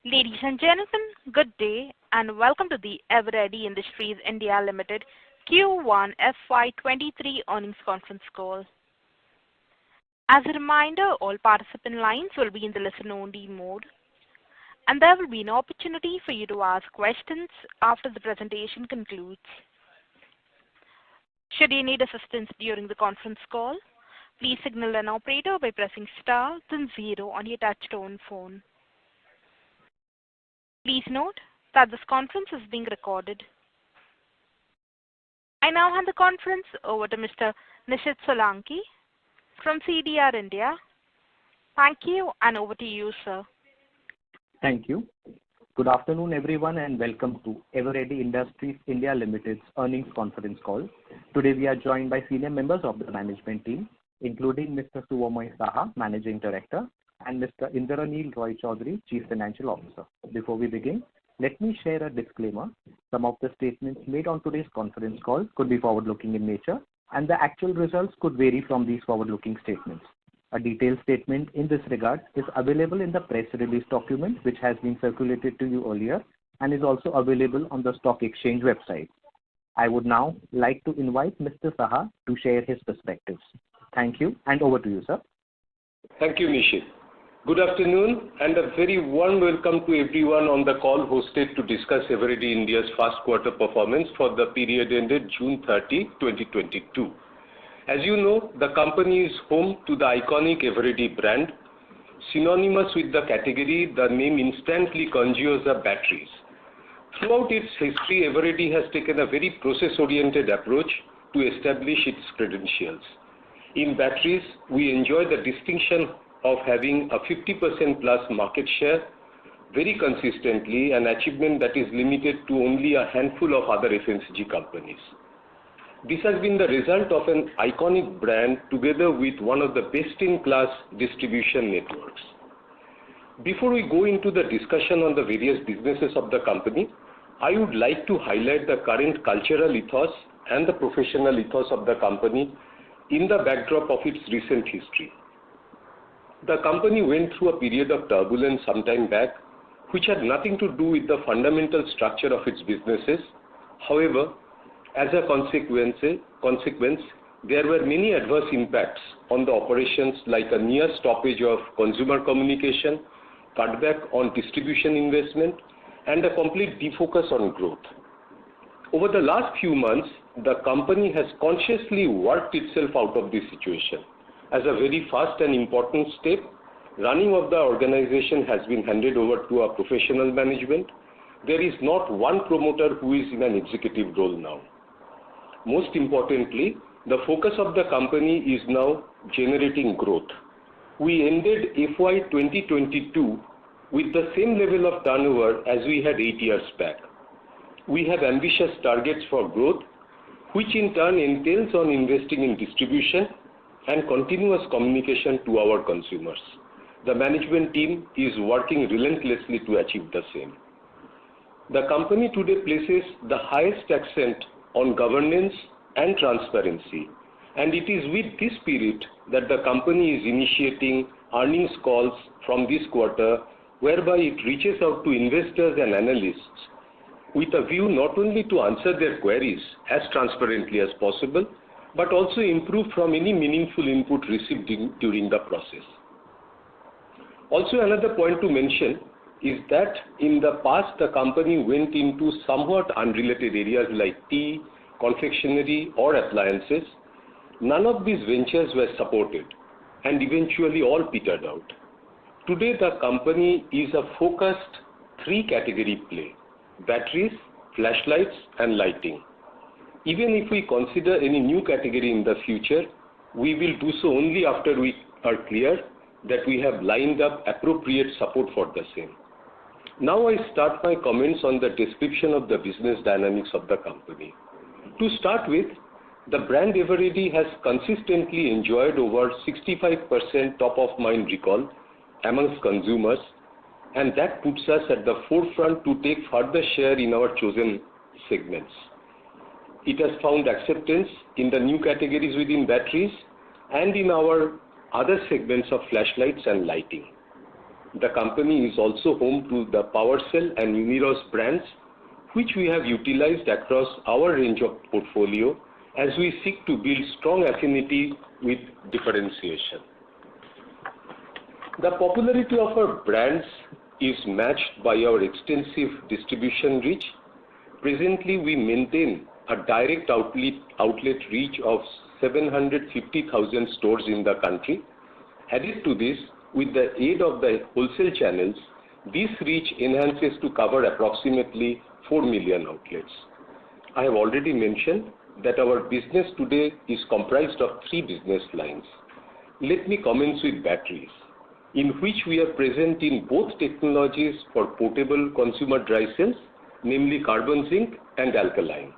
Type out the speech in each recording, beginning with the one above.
Ladies and gentlemen, good day and welcome to the Eveready Industries India Limited Q1 FY23 earnings conference call. As a reminder, all participant lines will be in the listen-only mode, and there will be an opportunity for you to ask questions after the presentation concludes. Should you need assistance during the conference call, please signal an operator by pressing star then 0 on your touch-tone phone. Please note that this conference is being recorded. I now hand the conference over to Mr. Nishit Solanki from CDR India. Thank you, and over to you, sir. Thank you. Good afternoon, everyone, and welcome to Eveready Industries India Limited's earnings conference call. Today we are joined by senior members of the management team, including Mr. Suvamoy Saha, Managing Director, and Mr. Indraneel Roy Chaudhary, Chief Financial Officer. Before we begin, let me share a disclaimer. Some of the statements made on today's conference call could be forward-looking in nature, and the actual results could vary from these forward-looking statements. A detailed statement in this regard is available in the press release document, which has been circulated to you earlier and is also available on the stock exchange website. I would now like to invite Mr. Saha to share his perspectives. Thank you, and over to you, sir. Thank you, Nishit. Good afternoon and a very warm welcome to everyone on the call hosted to discuss Eveready India's first quarter performance for the period ended June 30, 2022. As you know, the company is home to the iconic Eveready brand. Synonymous with the category, the name instantly conjures up batteries. Throughout its history, Eveready has taken a very process-oriented approach to establish its credentials. In batteries, we enjoy the distinction of having a 50% plus market share very consistently, an achievement that is limited to only a handful of other FMCG companies. This has been the result of an iconic brand together with one of the best-in-class distribution networks. Before we go into the discussion on the various businesses of the company, I would like to highlight the current cultural ethos and the professional ethos of the company in the backdrop of its recent history. The company went through a period of turbulence some time back, which had nothing to do with the fundamental structure of its businesses. However, as a consequence, there were many adverse impacts on the operations, like a near stoppage of consumer communication, cutback on distribution investment, and a complete defocus on growth. Over the last few months, the company has consciously worked itself out of this situation. As a very first and important step, running of the organization has been handed over to a professional management. There is not one promoter who is in an executive role now. Most importantly, the focus of the company is now generating growth. We ended FY2022 with the same level of turnover as we had 8 years back. We have ambitious targets for growth, which in turn entails on investing in distribution and continuous communication to our consumers. The management team is working relentlessly to achieve the same. The company today places the highest accent on governance and transparency, and it is with this spirit that the company is initiating earnings calls from this quarter, whereby it reaches out to investors and analysts with a view not only to answer their queries as transparently as possible, but also improve from any meaningful input received during the process. Also, another point to mention is that in the past the company went into somewhat unrelated areas like tea, confectionery or appliances. None of these ventures were supported and eventually all petered out. Today the company is a focused 3-category play: batteries, flashlights and lighting. Even if we consider any new category in the future, we will do so only after we are clear that we have lined up appropriate support for the same. Now I start my comments on the description of the business dynamics of the company. To start with, the brand Eveready has consistently enjoyed over 65% top-of-mind recall amongst consumers, and that puts us at the forefront to take further share in our chosen segments. It has found acceptance in the new categories within batteries and in our other segments of flashlights and lighting. The company is also home to the PowerCell and Uniros brands, which we have utilized across our range of portfolio as we seek to build strong affinity with differentiation. The popularity of our brands is matched by our extensive distribution reach. Presently, we maintain a direct outlet reach of 750,000 stores in the country. Added to this, with the aid of the wholesale channels, this reach enhances to cover approximately 4 million outlets. I have already mentioned that our business today is comprised of 3 business lines. Let me commence with batteries, in which we are present in both technologies for portable consumer dry cells, namely carbon zinc and alkaline.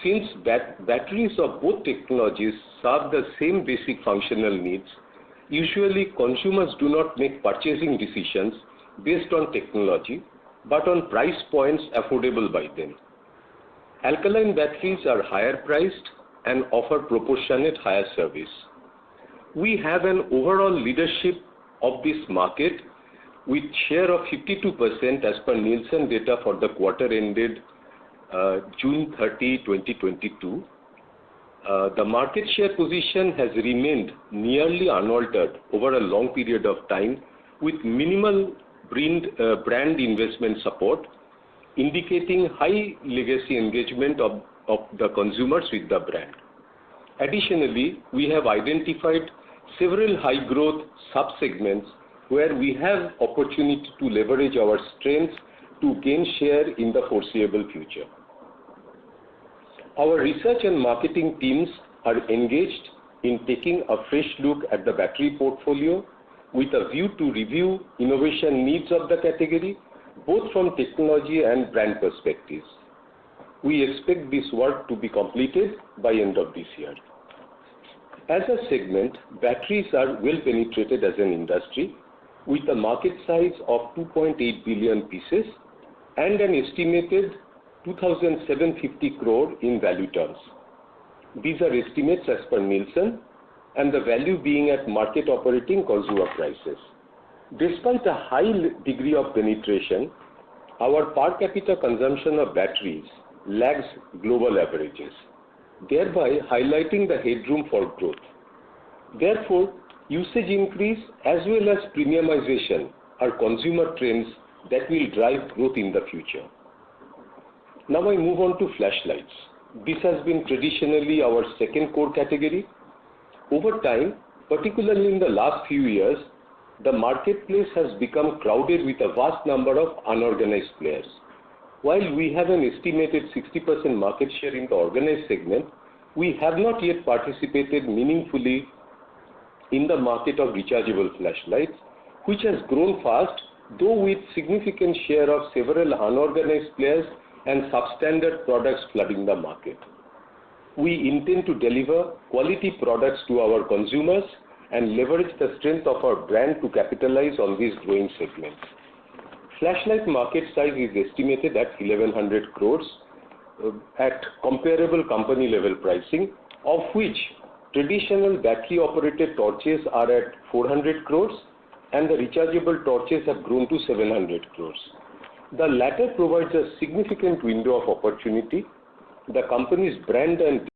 Since batteries of both technologies serve the same basic functional needs, usually consumers do not make purchasing decisions based on technology, but on price points affordable by them. Alkaline batteries are higher priced and offer proportionate higher service. We have an overall leadership of this market with share of 52% as per Nielsen data for the quarter ended June 30, 2022. The market share position has remained nearly unaltered over a long period of time with minimal brand investment support, indicating high legacy engagement of the consumers with the brand. Additionally, we have identified several high growth sub-segments where we have opportunity to leverage our strengths to gain share in the foreseeable future. Our research and marketing teams are engaged in taking a fresh look at the battery portfolio with a view to review innovation needs of the category, both from technology and brand perspectives. We expect this work to be completed by end of this year. As a segment, batteries are well penetrated as an industry with a market size of 2.8 billion pieces and an estimated 2,750 crore in value terms. These are estimates as per Nielsen and the value being at market operating consumer prices. Despite a high degree of penetration, our per capita consumption of batteries lags global averages, thereby highlighting the headroom for growth. Therefore, usage increase as well as premiumization are consumer trends that will drive growth in the future. Now I move on to flashlights. This has been traditionally our second core category. Over time, particularly in the last few years, the marketplace has become crowded with a vast number of unorganized players. While we have an estimated 60% market share in the organized segment, we have not yet participated meaningfully in the market of rechargeable flashlights, which has grown fast, though with significant share of several unorganized players and substandard products flooding the market. We intend to deliver quality products to our consumers and leverage the strength of our brand to capitalize on these growing segments. Flashlight market size is estimated at 1100 crores at comparable company level pricing, of which traditional battery operated torches are at 400 crores and the rechargeable torches have grown to 700 crores. The latter provides a significant window of opportunity. The company's brand and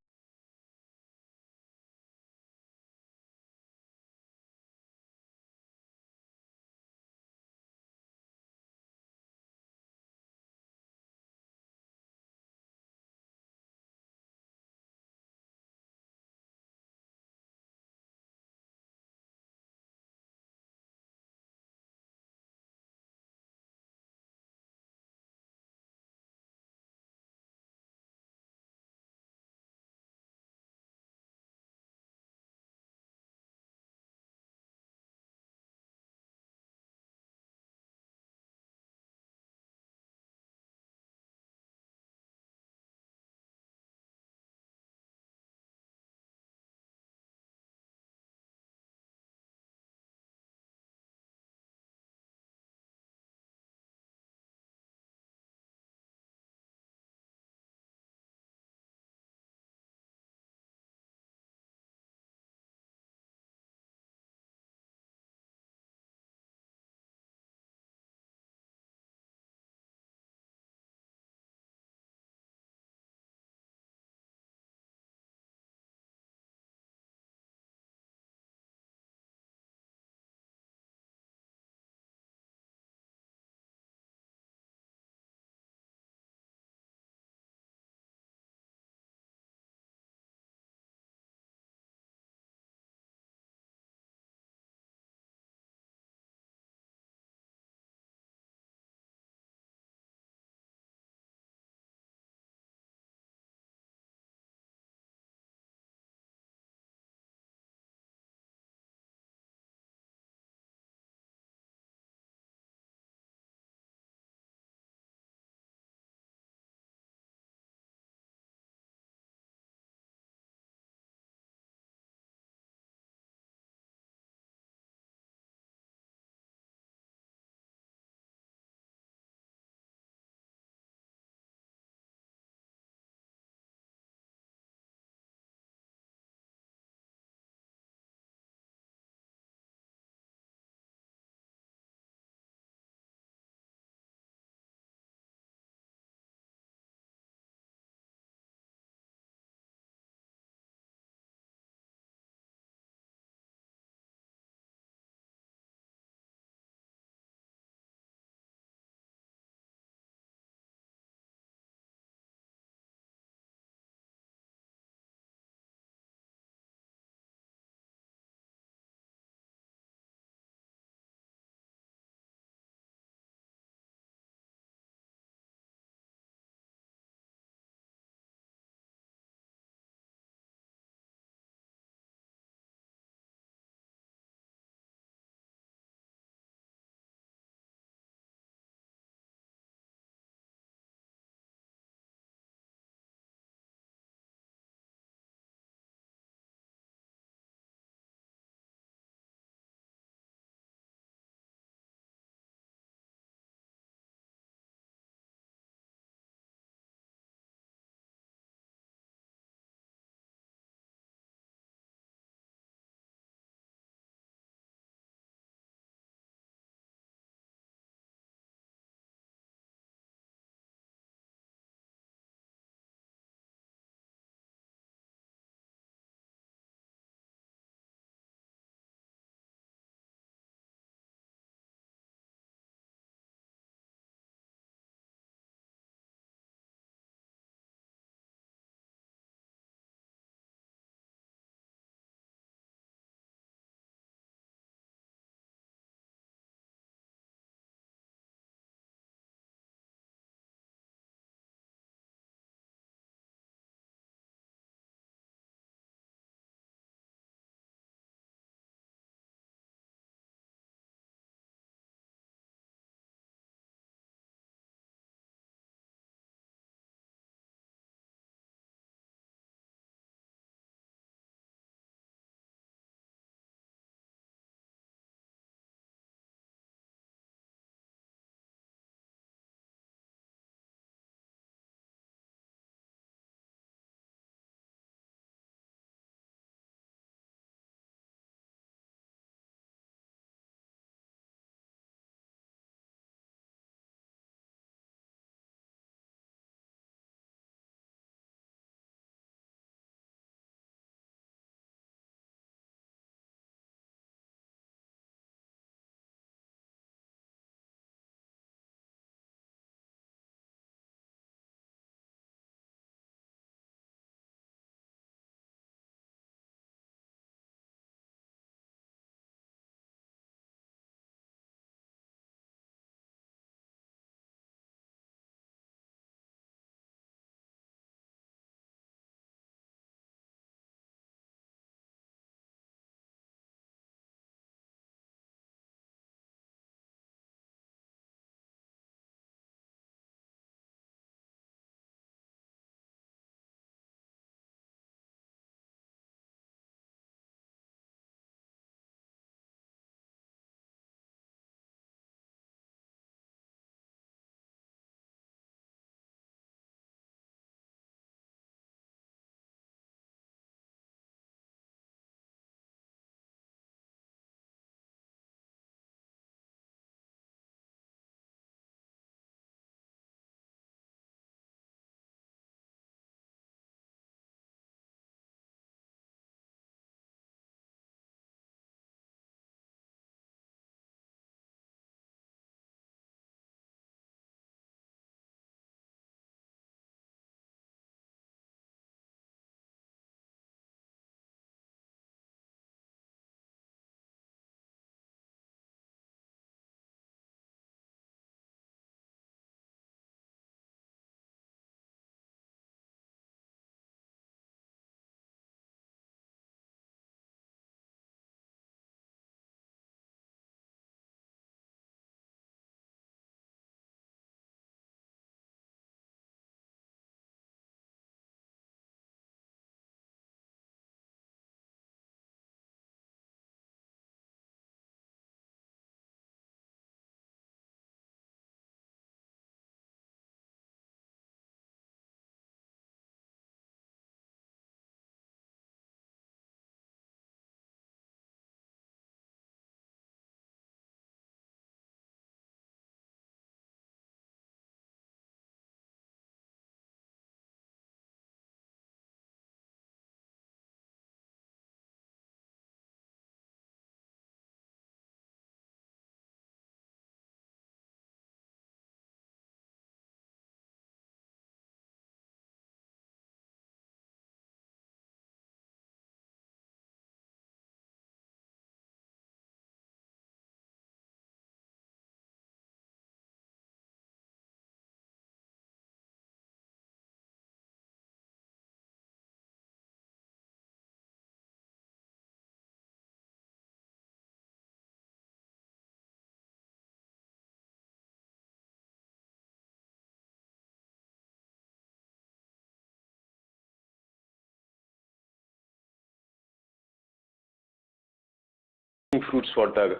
fruits for the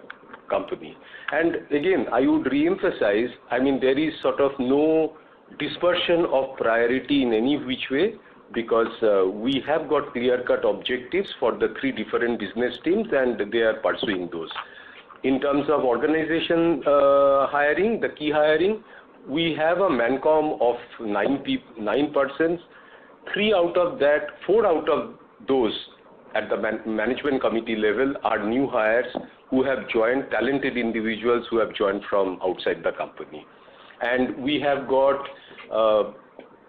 company. And again, I would re-emphasize, I mean, there is sort of no dispersion of priority in any which way, because we have got clear-cut objectives for the 3 different business teams, and they are pursuing those. In terms of organization hiring, the key hiring, we have a Mancom of 9 persons. 4 out of those at the management committee level are new hires who have joined, talented individuals who have joined from outside the company. And we have got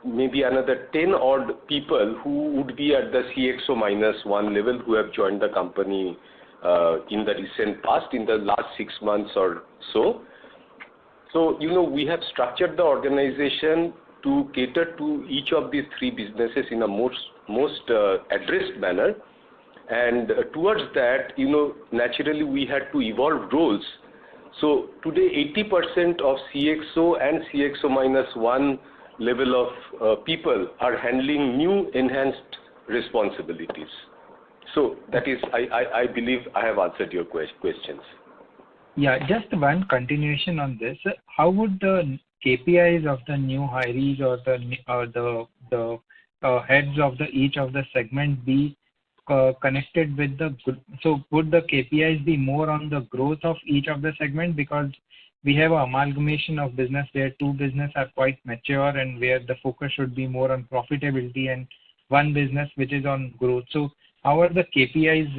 maybe another 10 odd people who would be at the CXO -1 level who have joined the company in the recent past, in the last 6 months or so. So, we have structured the organization to cater to each of these 3 businesses in a most addressed manner. And towards that, naturally we had to evolve roles. So today 80% of CXO and CXO -1 level of people are handling new enhanced responsibilities. So that is, I believe I have answered your questions. Yeah, just one continuation on this. How would the KPIs of the new hirees or the heads of each of the segment be connected with so would the KPIs be more on the growth of each of the segment, because we have an amalgamation of business where 2 business are quite mature and where the focus should be more on profitability, and 1 business which is on growth. So how are the KPIs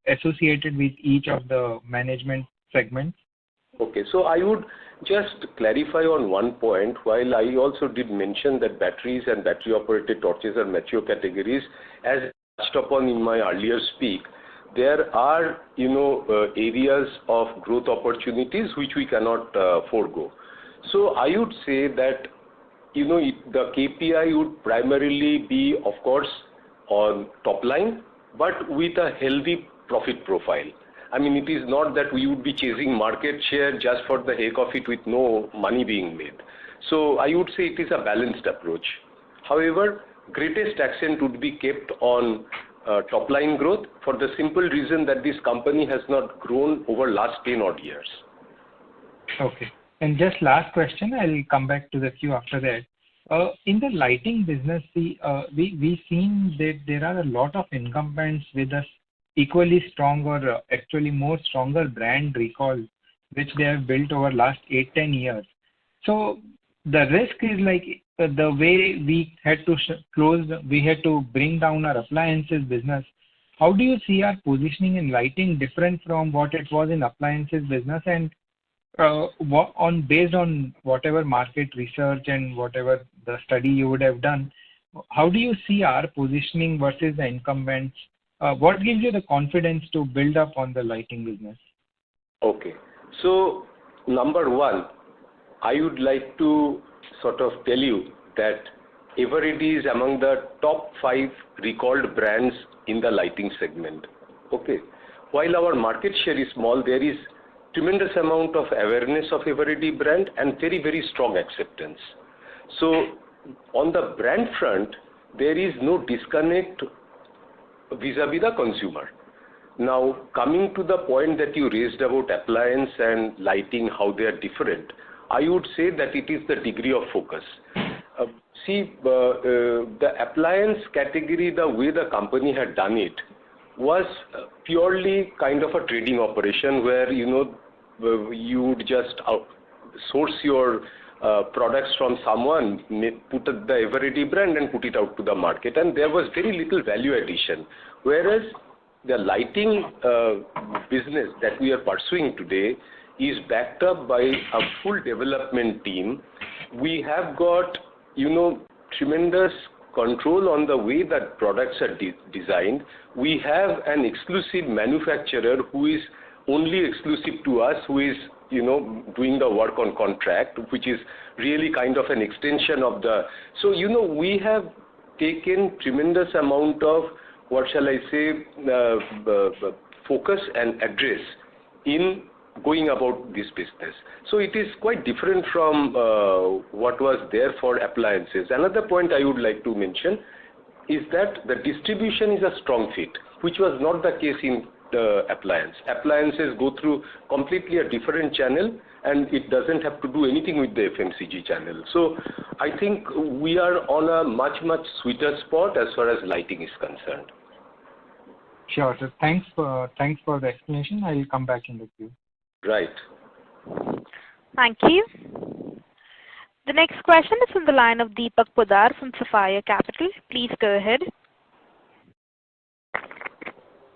associated with each of the management segments? Okay, so I would just clarify on one point. While I also did mention that batteries and battery operated torches are mature categories, as touched upon in my earlier speak, there are areas of growth opportunities which we cannot forego. So I would say that the KPI would primarily be, of course, on top line, but with a healthy profit profile. I mean, it is not that we would be chasing market share just for the heck of it with no money being made. So I would say it is a balanced approach. However, greatest accent would be kept on top line growth, for the simple reason that this company has not grown over last 10 odd years. Okay. And just last question, I'll come back to the queue after that. In the lighting business, we've seen that there are a lot of incumbents with a equally strong or actually more stronger brand recall, which they have built over last 8-10 years. So the risk is like the way we had to bring down our appliances business. How do you see our positioning in lighting different from what it was in appliances business? And based on whatever market research and whatever the study you would have done, how do you see our positioning versus the incumbents? What gives you the confidence to build up on the lighting business? Okay. So, number one, I would like to sort of tell you that Eveready is among the top 5 recalled brands in the lighting segment. Okay. While our market share is small, there is tremendous amount of awareness of Eveready brand and very, very strong acceptance. So, on the brand front, there is no disconnect vis-a-vis the consumer. Now, coming to the point that you raised about appliance and lighting, how they are different, I would say that it is the degree of focus. The appliance category, the way the company had done it, was purely kind of a trading operation where, you would just source your products from someone, put the Eveready brand and put it out to the market, and there was very little value addition. Whereas the lighting business that we are pursuing today is backed up by a full development team. We have got, tremendous control on the way that products are designed. We have an exclusive manufacturer who is only exclusive to us, who is doing the work on contract, which is really kind of an extension of the. So we have taken tremendous amount of, what shall I say, focus and address in going about this business. So it is quite different from what was there for appliances. Another point I would like to mention is that the distribution is a strong fit, which was not the case in appliance. Appliances go through completely a different channel, and it doesn't have to do anything with the FMCG channel. So I think we are on a much sweeter spot as far as lighting is concerned. Sure, sir. Thanks for the explanation. I will come back in the queue. Right. Thank you. The next question is from the line of Deepak Poddar from Sapphire Capital. Please go ahead.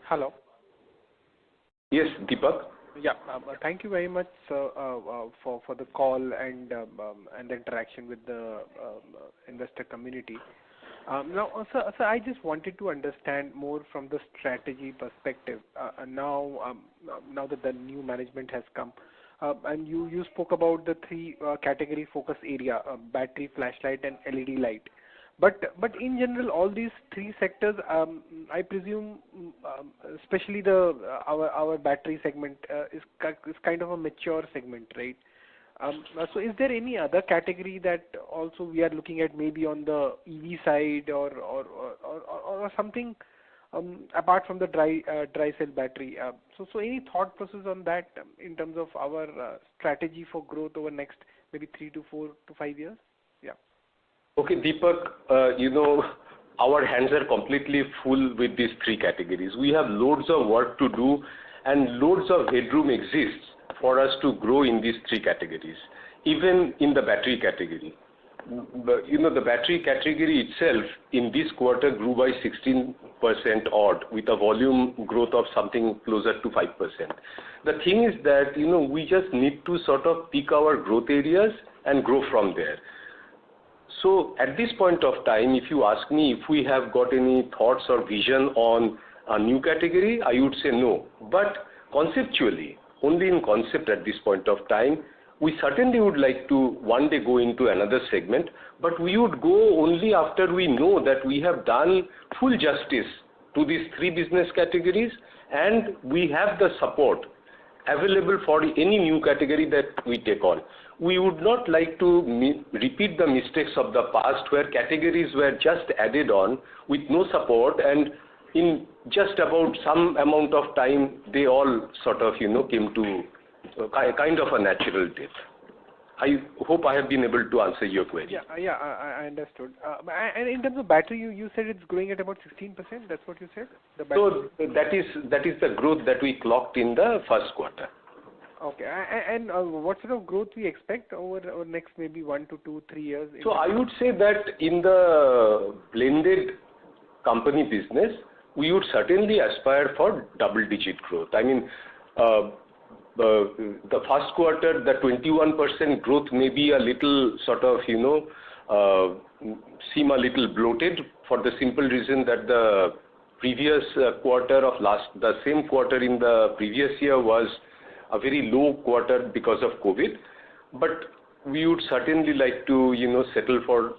Hello. Yes, Deepak. Yeah, thank you very much, sir, for the call and the interaction with the investor community. Now, sir, I just wanted to understand more from the strategy perspective. Now that the new management has come, and you spoke about the three category focus area: battery, flashlight, and LED light. But in general, all these three sectors, I presume, especially our battery segment is kind of a mature segment, right? So is there any other category that also we are looking at, maybe on the EV side or something apart from the dry cell battery? So any thought process on that in terms of our strategy for growth over next maybe 3 to 4 to 5 years? Yeah. Okay, Deepak, our hands are completely full with these three categories. We have loads of work to do, and loads of headroom exists for us to grow in these three categories, even in the battery category. The battery category itself in this quarter grew by 16% odd, with a volume growth of something closer to 5%. The thing is that, we just need to sort of pick our growth areas and grow from there. So at this point of time, if you ask me if we have got any thoughts or vision on a new category, I would say no. But conceptually, only in concept at this point of time, we certainly would like to one day go into another segment, but we would go only after we know that we have done full justice to these three business categories, and we have the support available for any new category that we take on. We would not like to repeat the mistakes of the past, where categories were just added on with no support, and in just about some amount of time, they all sort of, came to kind of a natural death. I hope I have been able to answer your query. Yeah, I understood. And in terms of battery, you said it's growing at about 16%. That's what you said. So that is the growth that we clocked in the first quarter. Okay. And what sort of growth we expect over next maybe 1 to 2, 3 years? So I would say that in the blended company business, we would certainly aspire for double-digit growth. I mean, the first quarter, the 21% growth may be a little sort of, seem a little bloated, for the simple reason that the previous quarter of the same quarter in the previous year was a very low quarter because of COVID. But we would certainly like to, settle for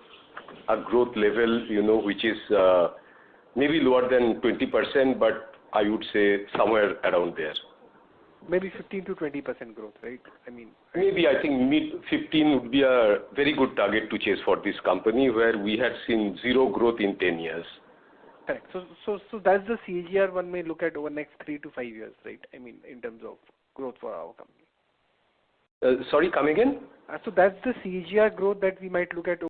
a growth level, which is maybe lower than 20%, but I would say somewhere around there. Maybe 15 to 20% growth, right? Maybe I think mid-15 would be a very good target to chase for this company, where we had seen zero growth in 10 years. Correct. So that's the CAGR one may look at over next 3 to 5 years, right? In terms of growth for our company. Sorry, come again? So that's the CAGR growth that we might look at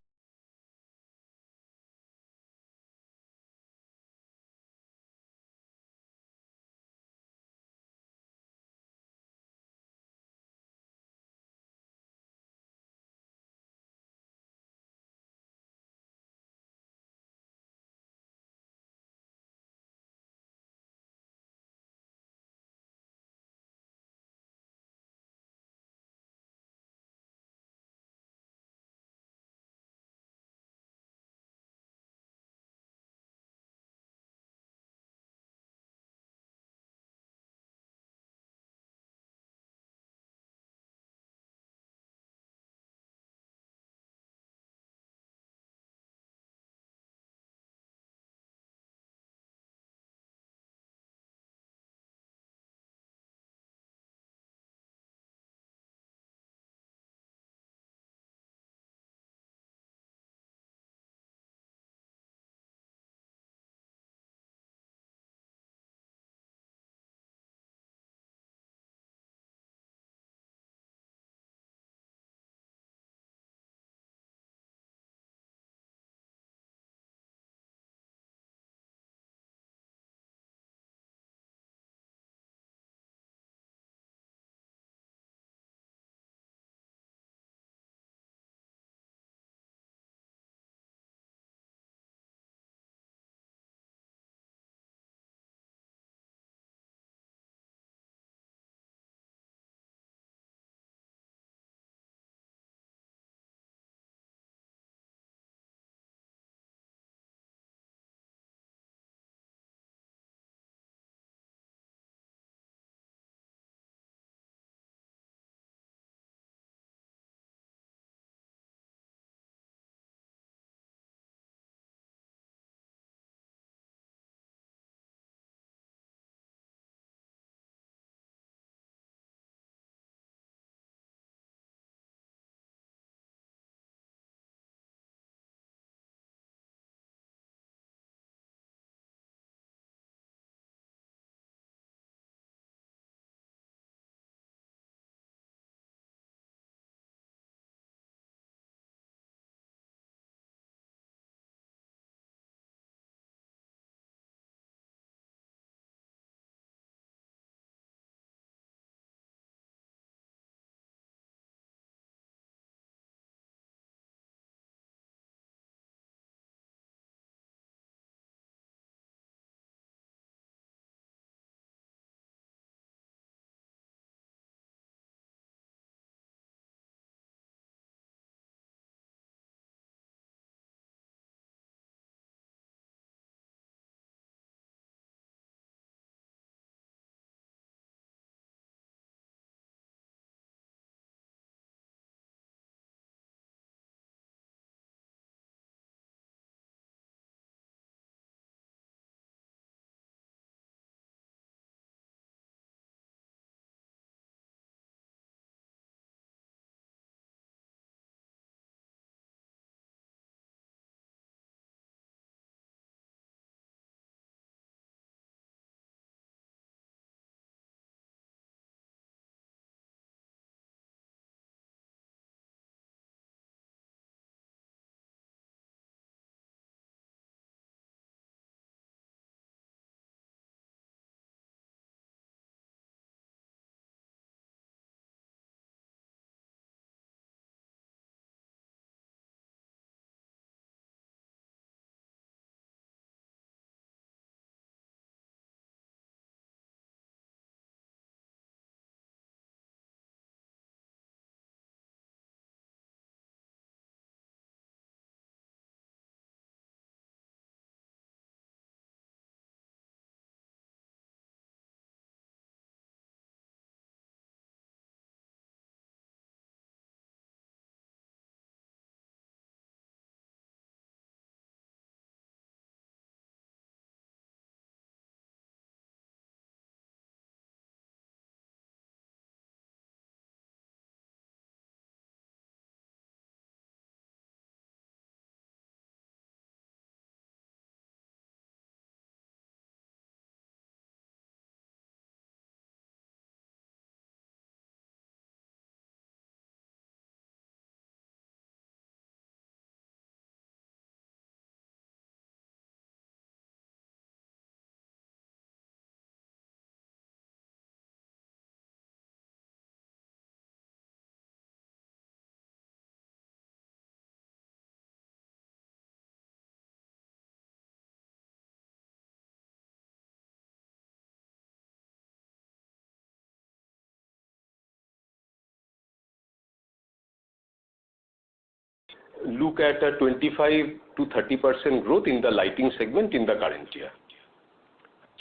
look at a 25 to 30% growth in the lighting segment in the current year.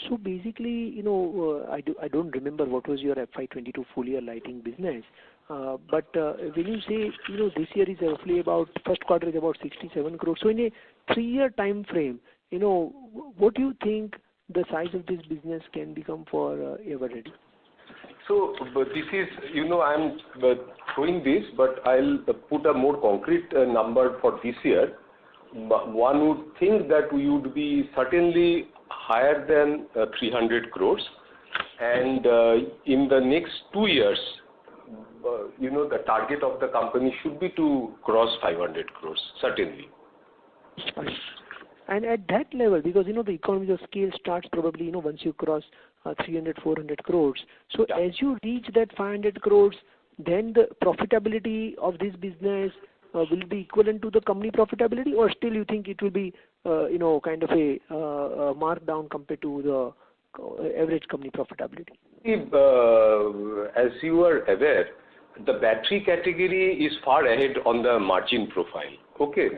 So basically, I don't remember what was your FY22 full year lighting business. But when you say, this year is roughly about, first quarter is about 67 crores. So in a 3-year time frame, what do you think the size of this business can become for Eveready? So this is, I'm throwing this, but I'll put a more concrete number for this year. One would think that we would be certainly higher than 300 crores. And in the next 2 years, the target of the company should be to cross 500 crores, certainly. And at that level, because, the economies of scale starts probably, once you cross 300, 400 crores. So as you reach that 500 crores, then the profitability of this business will be equivalent to the company profitability, or still you think it will be, kind of a markdown compared to the average company profitability? As you are aware, the battery category is far ahead on the margin profile. Okay,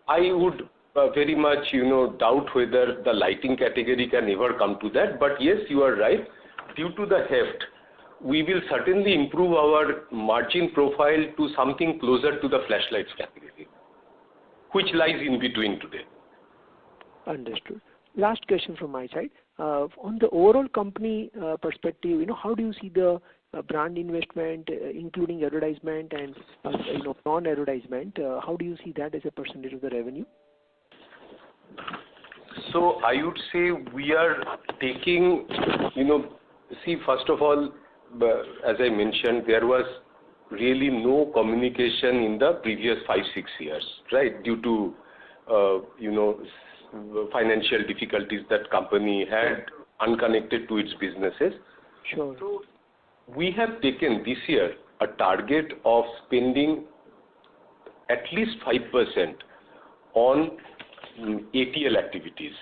I would very much, doubt whether the lighting category can ever come to that. But yes, you are right. Due to the heft, we will certainly improve our margin profile to something closer to the flashlights category, which lies in between today. Understood. Last question from my side. On the overall company perspective, how do you see the brand investment, including advertisement and non-advertisement? How do you see that as a percentage of the revenue? So I would say we are taking, first of all, as I mentioned, there was really no communication in the previous 5-6 years, right? Due to, financial difficulties that company had unconnected to its businesses. Sure. So we have taken this year a target of spending at least 5% on ATL activities.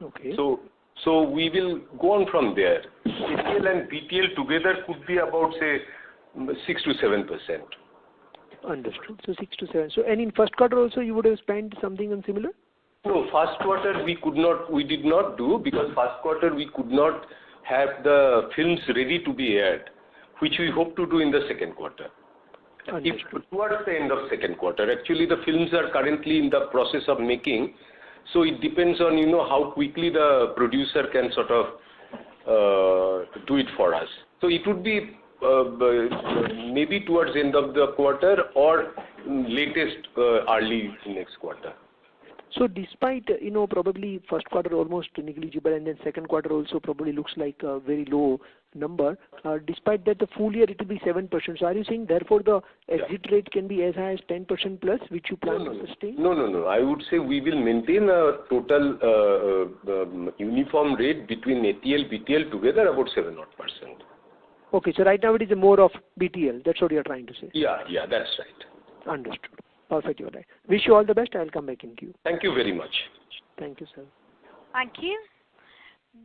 Okay. So we will go on from there. ATL and BTL together could be about, say, 6 to 7%. Understood. So 6 to 7. So, and in first quarter also you would have spent something on similar? No, first quarter we did not do, because first quarter we could not have the films ready to be aired, which we hope to do in the second quarter. If towards the end of second quarter. Actually, the films are currently in the process of making, so it depends on, how quickly the producer can sort of do it for us. So it would be maybe towards the end of the quarter or latest early next quarter. So despite, probably first quarter almost negligible and then second quarter also probably looks like a very low number, despite that the full year it will be 7%. So are you saying therefore the exit rate can be as high as 10% plus, which you plan to sustain? No. I would say we will maintain a total uniform rate between ATL, BTL together about 7%. Okay, so right now it is more of BTL. That's what you are trying to say? Yeah, that's right. Understood. Perfect, you're right. Wish you all the best. I'll come back in queue. Thank you very much. Thank you, sir. Thank you.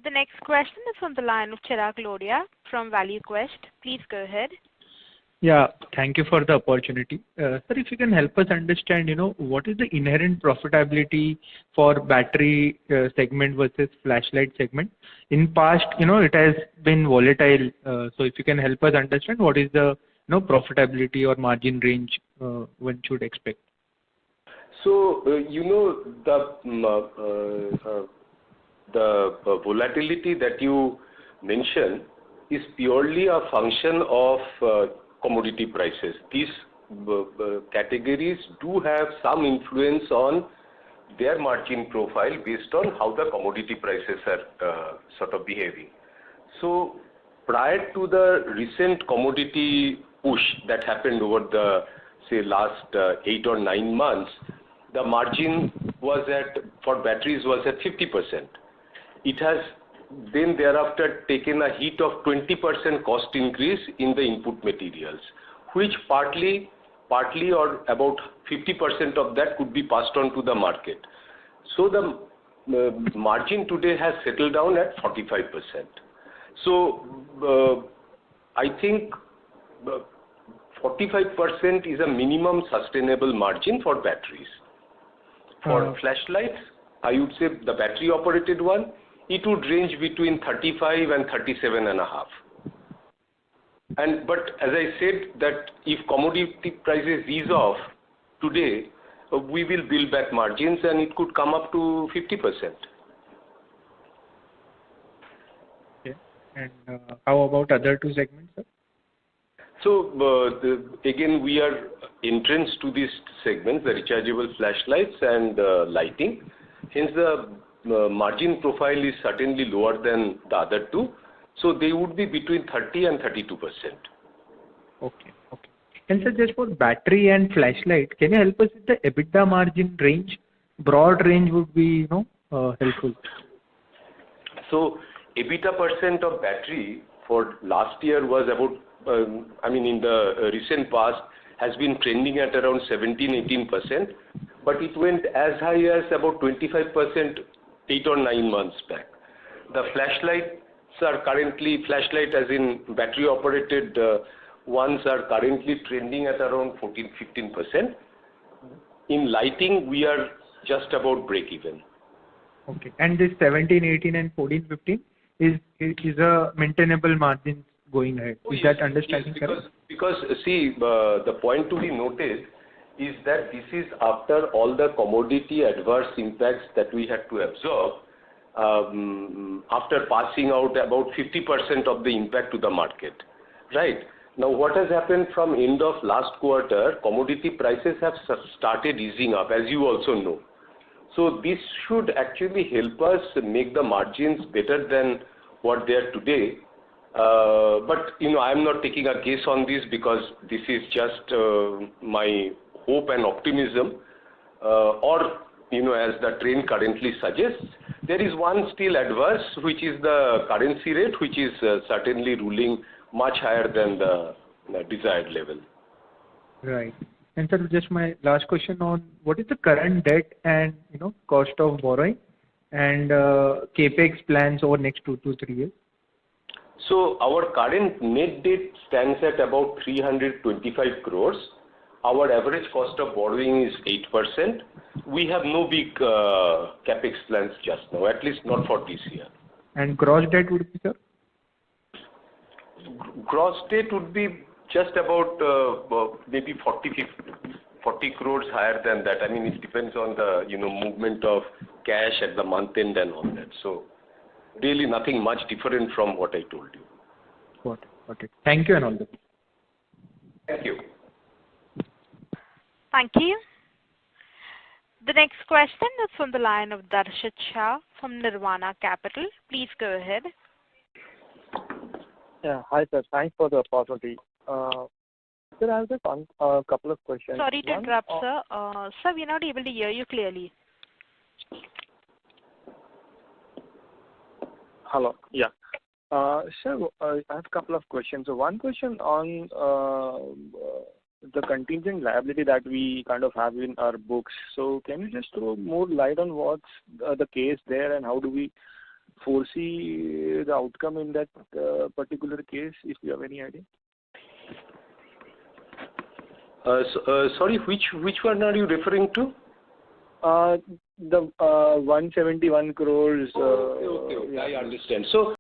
The next question is from the line of Chirag Lodhia from ValueQuest. Please go ahead. Yeah, thank you for the opportunity. Sir, if you can help us understand, what is the inherent profitability for battery segment versus flashlight segment? In past, it has been volatile. So if you can help us understand what is the profitability or margin range one should expect. So, the volatility that you mentioned is purely a function of commodity prices. These categories do have some influence on their margin profile based on how the commodity prices are sort of behaving. So prior to the recent commodity push that happened over the, say, last 8 or 9 months, the margin for batteries was at 50%. It has then thereafter taken a hit of 20% cost increase in the input materials, which partly or about 50% of that could be passed on to the market. So the margin today has settled down at 45%. So I think 45% is a minimum sustainable margin for batteries. For flashlights, I would say the battery operated one, it would range between 35 and 37.5. But as I said, that if commodity prices ease off today, we will build back margins and it could come up to 50%. Okay. And how about other two segments, sir? So again, we are entrance to these segments, the rechargeable flashlights and lighting. Hence, the margin profile is certainly lower than the other two. So they would be between 30 and 32%. Okay. Okay. And sir, just for battery and flashlight, can you help us with the EBITDA margin range? Broad range would be, helpful. So EBITDA percent of battery for last year was about, in the recent past, has been trending at around 17-18%, but it went as high as about 25% 8 or 9 months back. The flashlights are currently, flashlight as in battery operated ones are currently trending at around 14-15%. In lighting, we are just about break even. Okay. And this 17, 18 and 14, 15 is a maintainable margin going ahead. Is that understanding correct? Because see, the point to be noted is that this is after all the commodity adverse impacts that we had to absorb after passing out about 50% of the impact to the market, right? Now, what has happened from end of last quarter, commodity prices have started easing up, as you also know. So this should actually help us make the margins better than what they are today. But I'm not taking a guess on this because this is just my hope and optimism, or as the trend currently suggests. There is one still adverse, which is the currency rate, which is certainly ruling much higher than the desired level. Right. And sir, just my last question on what is the current debt and cost of borrowing and capex plans over next 2 to 3 years? So our current net debt stands at about 325 crores. Our average cost of borrowing is 8%. We have no big capex plans just now, at least not for this year. And gross debt would be, sir? Gross debt would be just about maybe 40 crores higher than that. It depends on the movement of cash at the month end and all that. So really nothing much different from what I told you. Got it. Thank you and all the best. Thank you. Thank you. The next question is from the line of Darshit Shah from Nirvana Capital. Please go ahead. Yeah, hi sir. Thanks for the opportunity. Sir, I have just a couple of questions. Sorry to interrupt, sir. Sir, we're not able to hear you clearly. Hello. Yeah. Sir, I have a couple of questions. So one question on the contingent liability that we kind of have in our books. So can you just throw more light on what's the case there and how do we foresee the outcome in that particular case, if you have any idea? Sorry, which one are you referring to? The 171 crores. Okay. I understand. So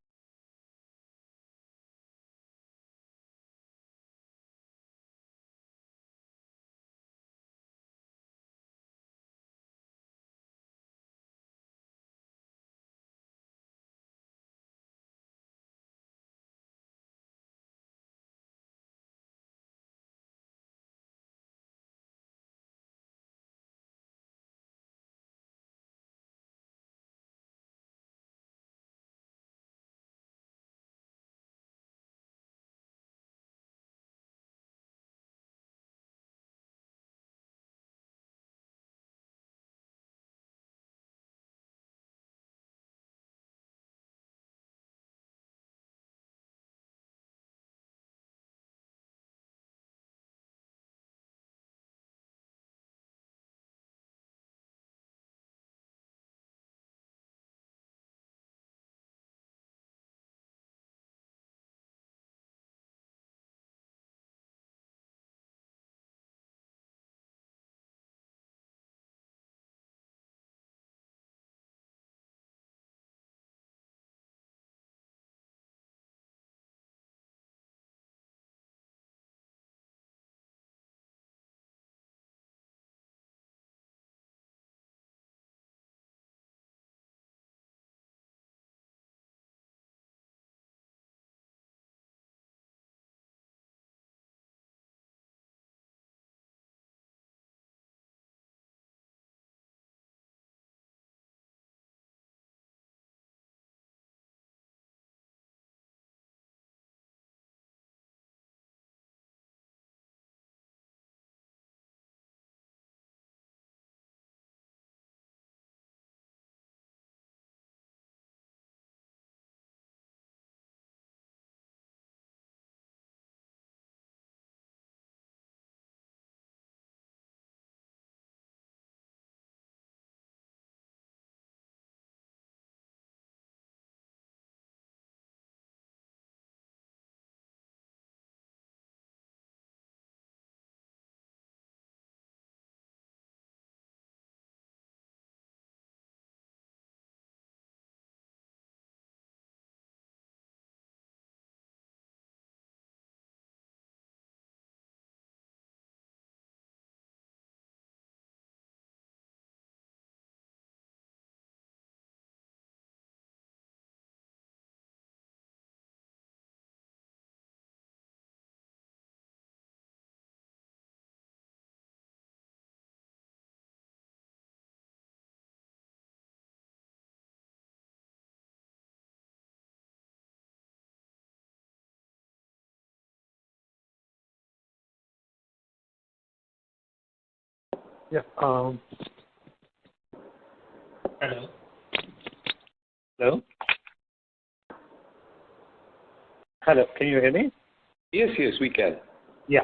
Yeah. Hello. Hello. Hello. Can you hear me? Yes, we can. Yeah.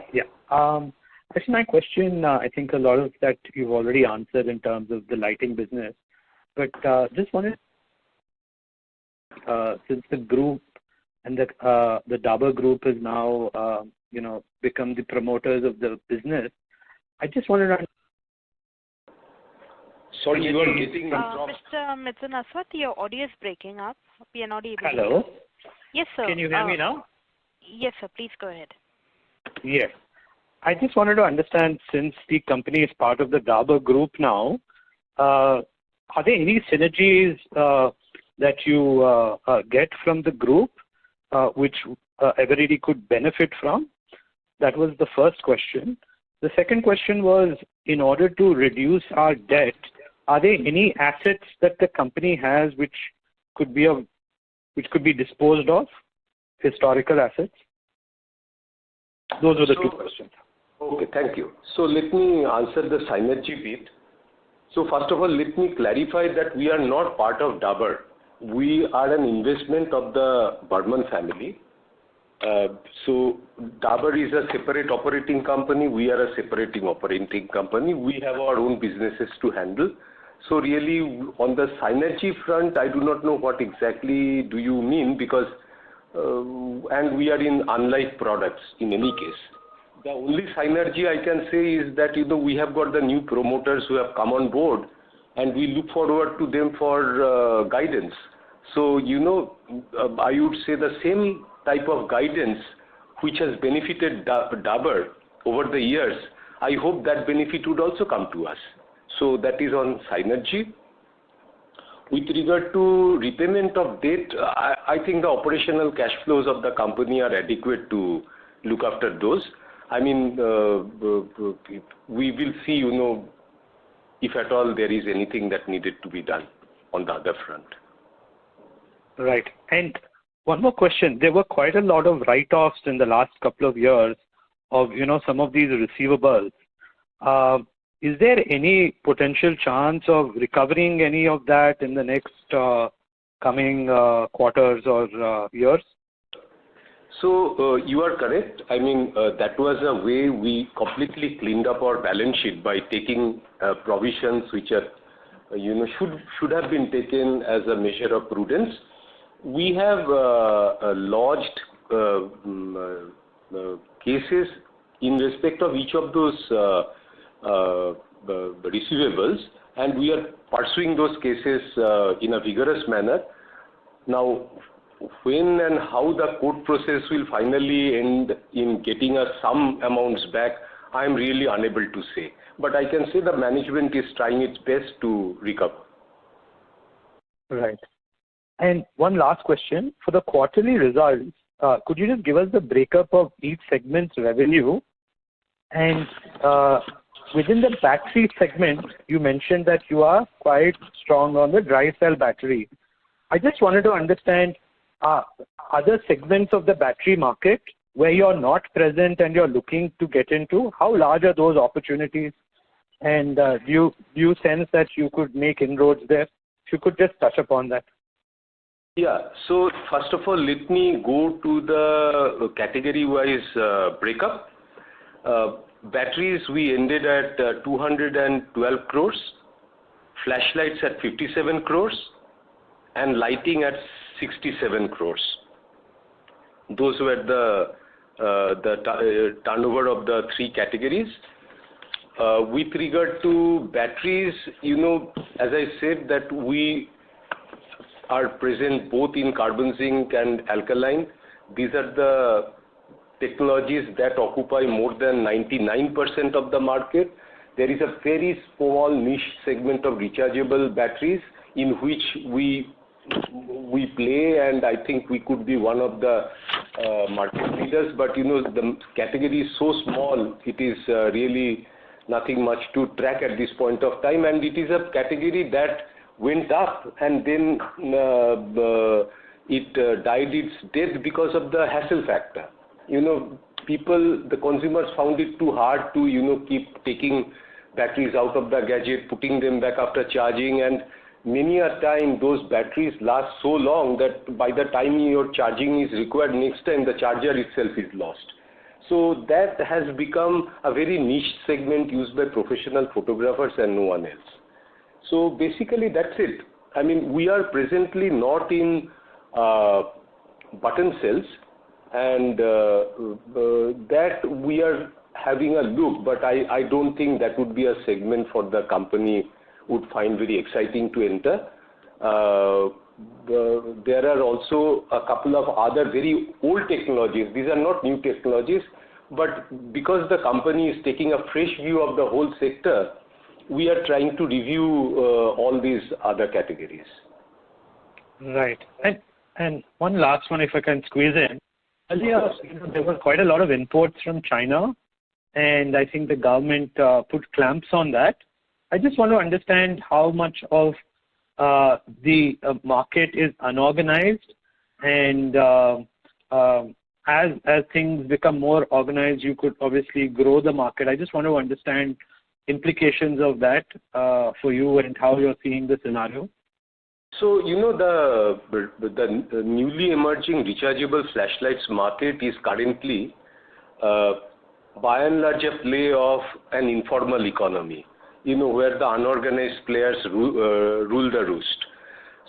Actually, my question, I think a lot of that you've already answered in terms of the lighting business, but just wanted, since the group and the Dabur group is now, become the promoters of the business, I just wanted to. Sorry, you are getting dropped. Mr. Mithun Aswath, your audio is breaking up. We are not able to Hello. hear. Yes, sir. Can you hear me now? Yes, sir. Please go ahead. Yes. I just wanted to understand, since the company is part of the Dabur group now, are there any synergies that you get from the group which Eveready could benefit from? That was the first question. The second question was, in order to reduce our debt, are there any assets that the company has which could be disposed of, historical assets? Those were the two questions. Okay, thank you. So let me answer the synergy bit. So first of all, let me clarify that we are not part of Dabur. We are an investment of the Burman family. So Dabur is a separate operating company. We are a separating operating company. We have our own businesses to handle. So really, on the synergy front, I do not know what exactly do you mean, because and we are in unlike products in any case. The only synergy I can say is that we have got the new promoters who have come on board, and we look forward to them for guidance. So I would say the same type of guidance which has benefited Dabur over the years, I hope that benefit would also come to us. So that is on synergy. With regard to repayment of debt, I think the operational cash flows of the company are adequate to look after those. I mean, we will see, if at all there is anything that needed to be done on the other front. Right. And one more question. There were quite a lot of write-offs in the last couple of years of, some of these receivables. Is there any potential chance of recovering any of that in the next coming quarters or years? So you are correct. I mean, that was a way we completely cleaned up our balance sheet by taking provisions which are, should have been taken as a measure of prudence. We have lodged cases in respect of each of those receivables, and we are pursuing those cases in a vigorous manner. Now, when and how the court process will finally end in getting us some amounts back, I am really unable to say. But I can say the management is trying its best to recover. Right. And one last question. For the quarterly results, could you just give us the breakup of each segment's revenue? And within the battery segment, you mentioned that you are quite strong on the dry cell battery. I just wanted to understand other segments of the battery market where you're not present and you're looking to get into. How large are those opportunities? And do you sense that you could make inroads there? If you could just touch upon that. Yeah. So first of all, let me go to the category-wise breakup. Batteries, we ended at 212 crores, flashlights at 57 crores, and lighting at 67 crores. Those were the turnover of the three categories. With regard to batteries, as I said, that we are present both in carbon zinc and alkaline. These are the technologies that occupy more than 99% of the market. There is a very small niche segment of rechargeable batteries in which we play, and I think we could be one of the market leaders. But the category is so small, it is really nothing much to track at this point of time, and it is a category that went up and then it died its death because of the hassle factor. The consumers found it too hard to keep taking batteries out of the gadget, putting them back after charging, and many a time those batteries last so long that by the time your charging is required next time, the charger itself is lost. So that has become a very niche segment used by professional photographers and no one else. So basically that's it. I mean, we are presently not in button cells, and that we are having a look, but I don't think that would be a segment for the company would find very exciting to enter. There are also a couple of other very old technologies. These are not new technologies, but because the company is taking a fresh view of the whole sector, we are trying to review all these other categories. Right. And one last one, if I can squeeze in. Earlier, there were quite a lot of imports from China, and I think the government put clamps on that. I just want to understand how much of the market is unorganized, and as things become more organized, you could obviously grow the market. I just want to understand implications of that for you and how you're seeing the scenario. So, the newly emerging rechargeable flashlights market is currently by and large a play of an informal economy, where the unorganized players rule the roost.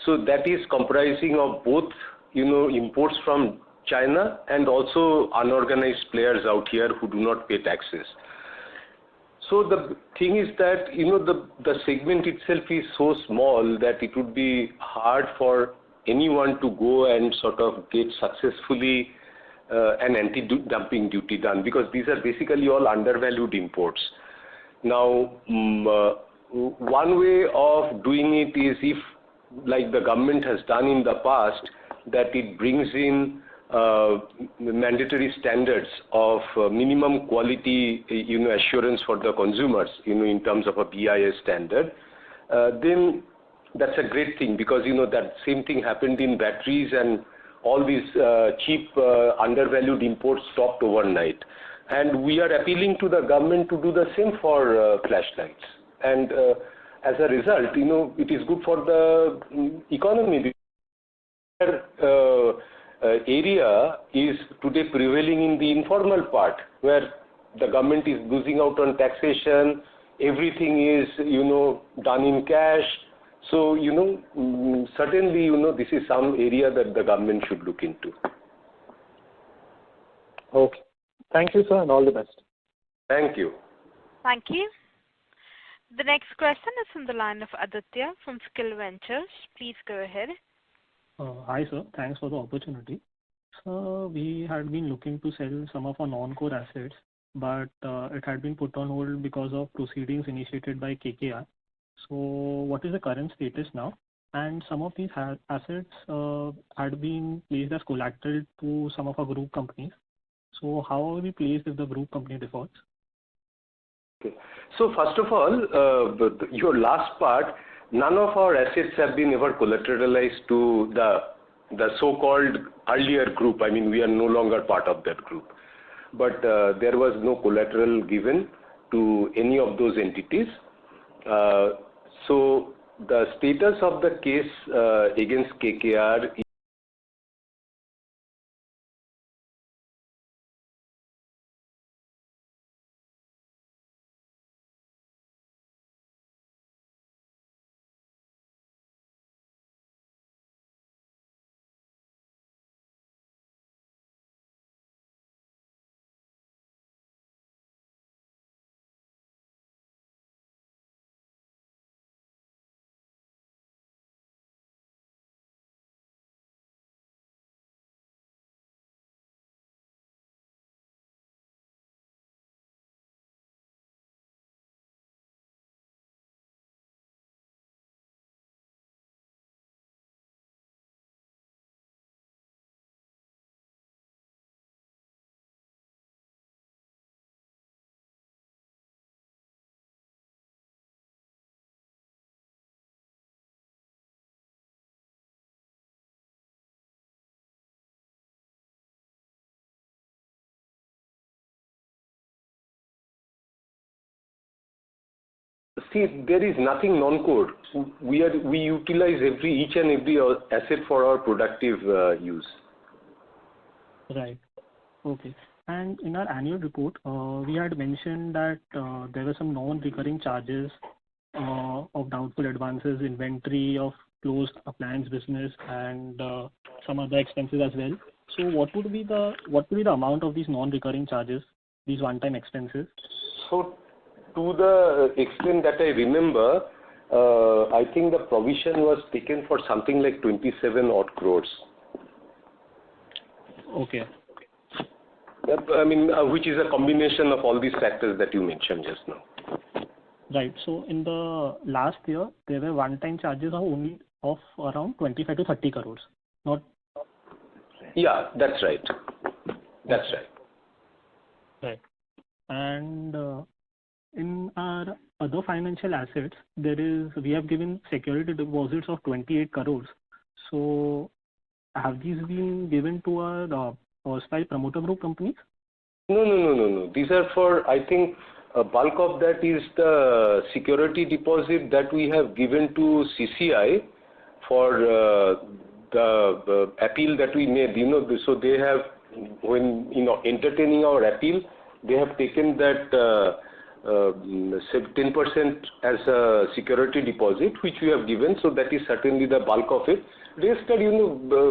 So that is comprising of both, imports from China and also unorganized players out here who do not pay taxes. So the thing is that, the segment itself is so small that it would be hard for anyone to go and sort of get successfully an anti-dumping duty done, because these are basically all undervalued imports. Now, one way of doing it is if, like the government has done in the past, that it brings in mandatory standards of minimum quality, assurance for the consumers, in terms of a BIS standard, then that's a great thing, because, that same thing happened in batteries, and all these cheap, undervalued imports stopped overnight. And we are appealing to the government to do the same for flashlights. And as a result, it is good for the economy. Area is today prevailing in the informal part, where the government is losing out on taxation, everything is, done in cash. So, certainly, this is some area that the government should look into. Okay. Thank you, sir, and all the best. Thank you. Thank you. The next question is from the line of Aditya from Skill Ventures. Please go ahead. Hi, sir. Thanks for the opportunity. So we had been looking to sell some of our non-core assets, but it had been put on hold because of proceedings initiated by KKR. So what is the current status now? And some of these assets had been placed as collateral to some of our group companies. So how are we placed if the group company defaults? Okay. So first of all, your last part, none of our assets have been ever collateralized to the so-called earlier group. I mean, we are no longer part of that group. But there was no collateral given to any of those entities. So the status of the case against KKR See, there is nothing non-core. We utilize each and every asset for our productive use. Right. Okay. And in our annual report, we had mentioned that there were some non-recurring charges of doubtful advances, inventory of closed appliance business, and some other expenses as well. So what would be the amount of these non-recurring charges, these one-time expenses? So, to the extent that I remember, I think the provision was taken for something like 27 odd crores. Okay. I mean, which is a combination of all these factors that you mentioned just now. Right. So in the last year, there were one-time charges of around 25 to 30 crores. Not. Yeah, that's right. That's right. Right. And in our other financial assets, we have given security deposits of 28 crores. So have these been given to our erstwhile promoter group companies? No. These are for, I think, a bulk of that is the security deposit that we have given to CCI for the appeal that we made. So they have, when entertaining our appeal, they have taken that 10% as a security deposit, which we have given. So that is certainly the bulk of it. Rest are,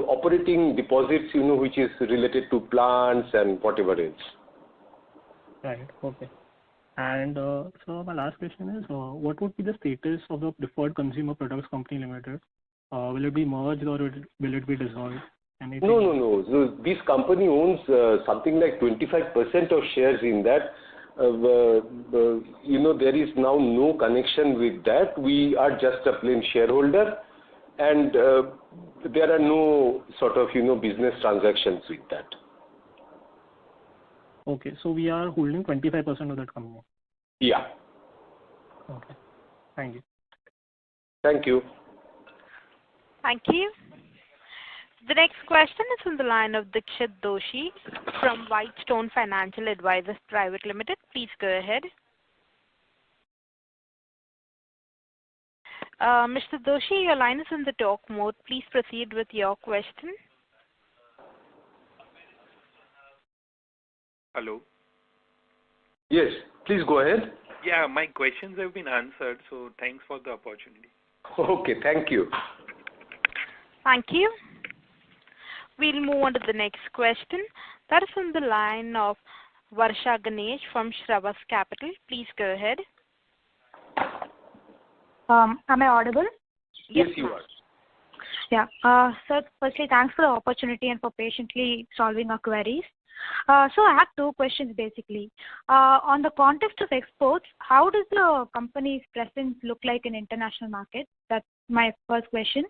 operating deposits, which is related to plants and whatever else. Right. Okay. And so my last question is, what would be the status of the Preferred Consumer Products Company Limited? Will it be merged or will it be dissolved? Anything? No. So this company owns something like 25% of shares in that. There is now no connection with that. We are just a plain shareholder, and there are no sort of business transactions with that. Okay, so we are holding 25% of that company. Yeah. Okay. Thank you. Thank you. Thank you. The next question is from the line of Dikshit Doshi from Whitestone Financial Advisors Private Limited. Please go ahead. Mr. Doshi, your line is in the talk mode. Please proceed with your question. Hello. Yes, please go ahead. Yeah, my questions have been answered, so thanks for the opportunity. Okay, thank you. Thank you. We'll move on to the next question. That is from the line of Varsha Ganesh from Shravas Capital. Please go ahead. Am I audible? Yes, you are. Yeah. Sir, firstly, thanks for the opportunity and for patiently solving our queries. So I have two questions basically. On the context of exports, how does the company's presence look like in international markets? That's my first question.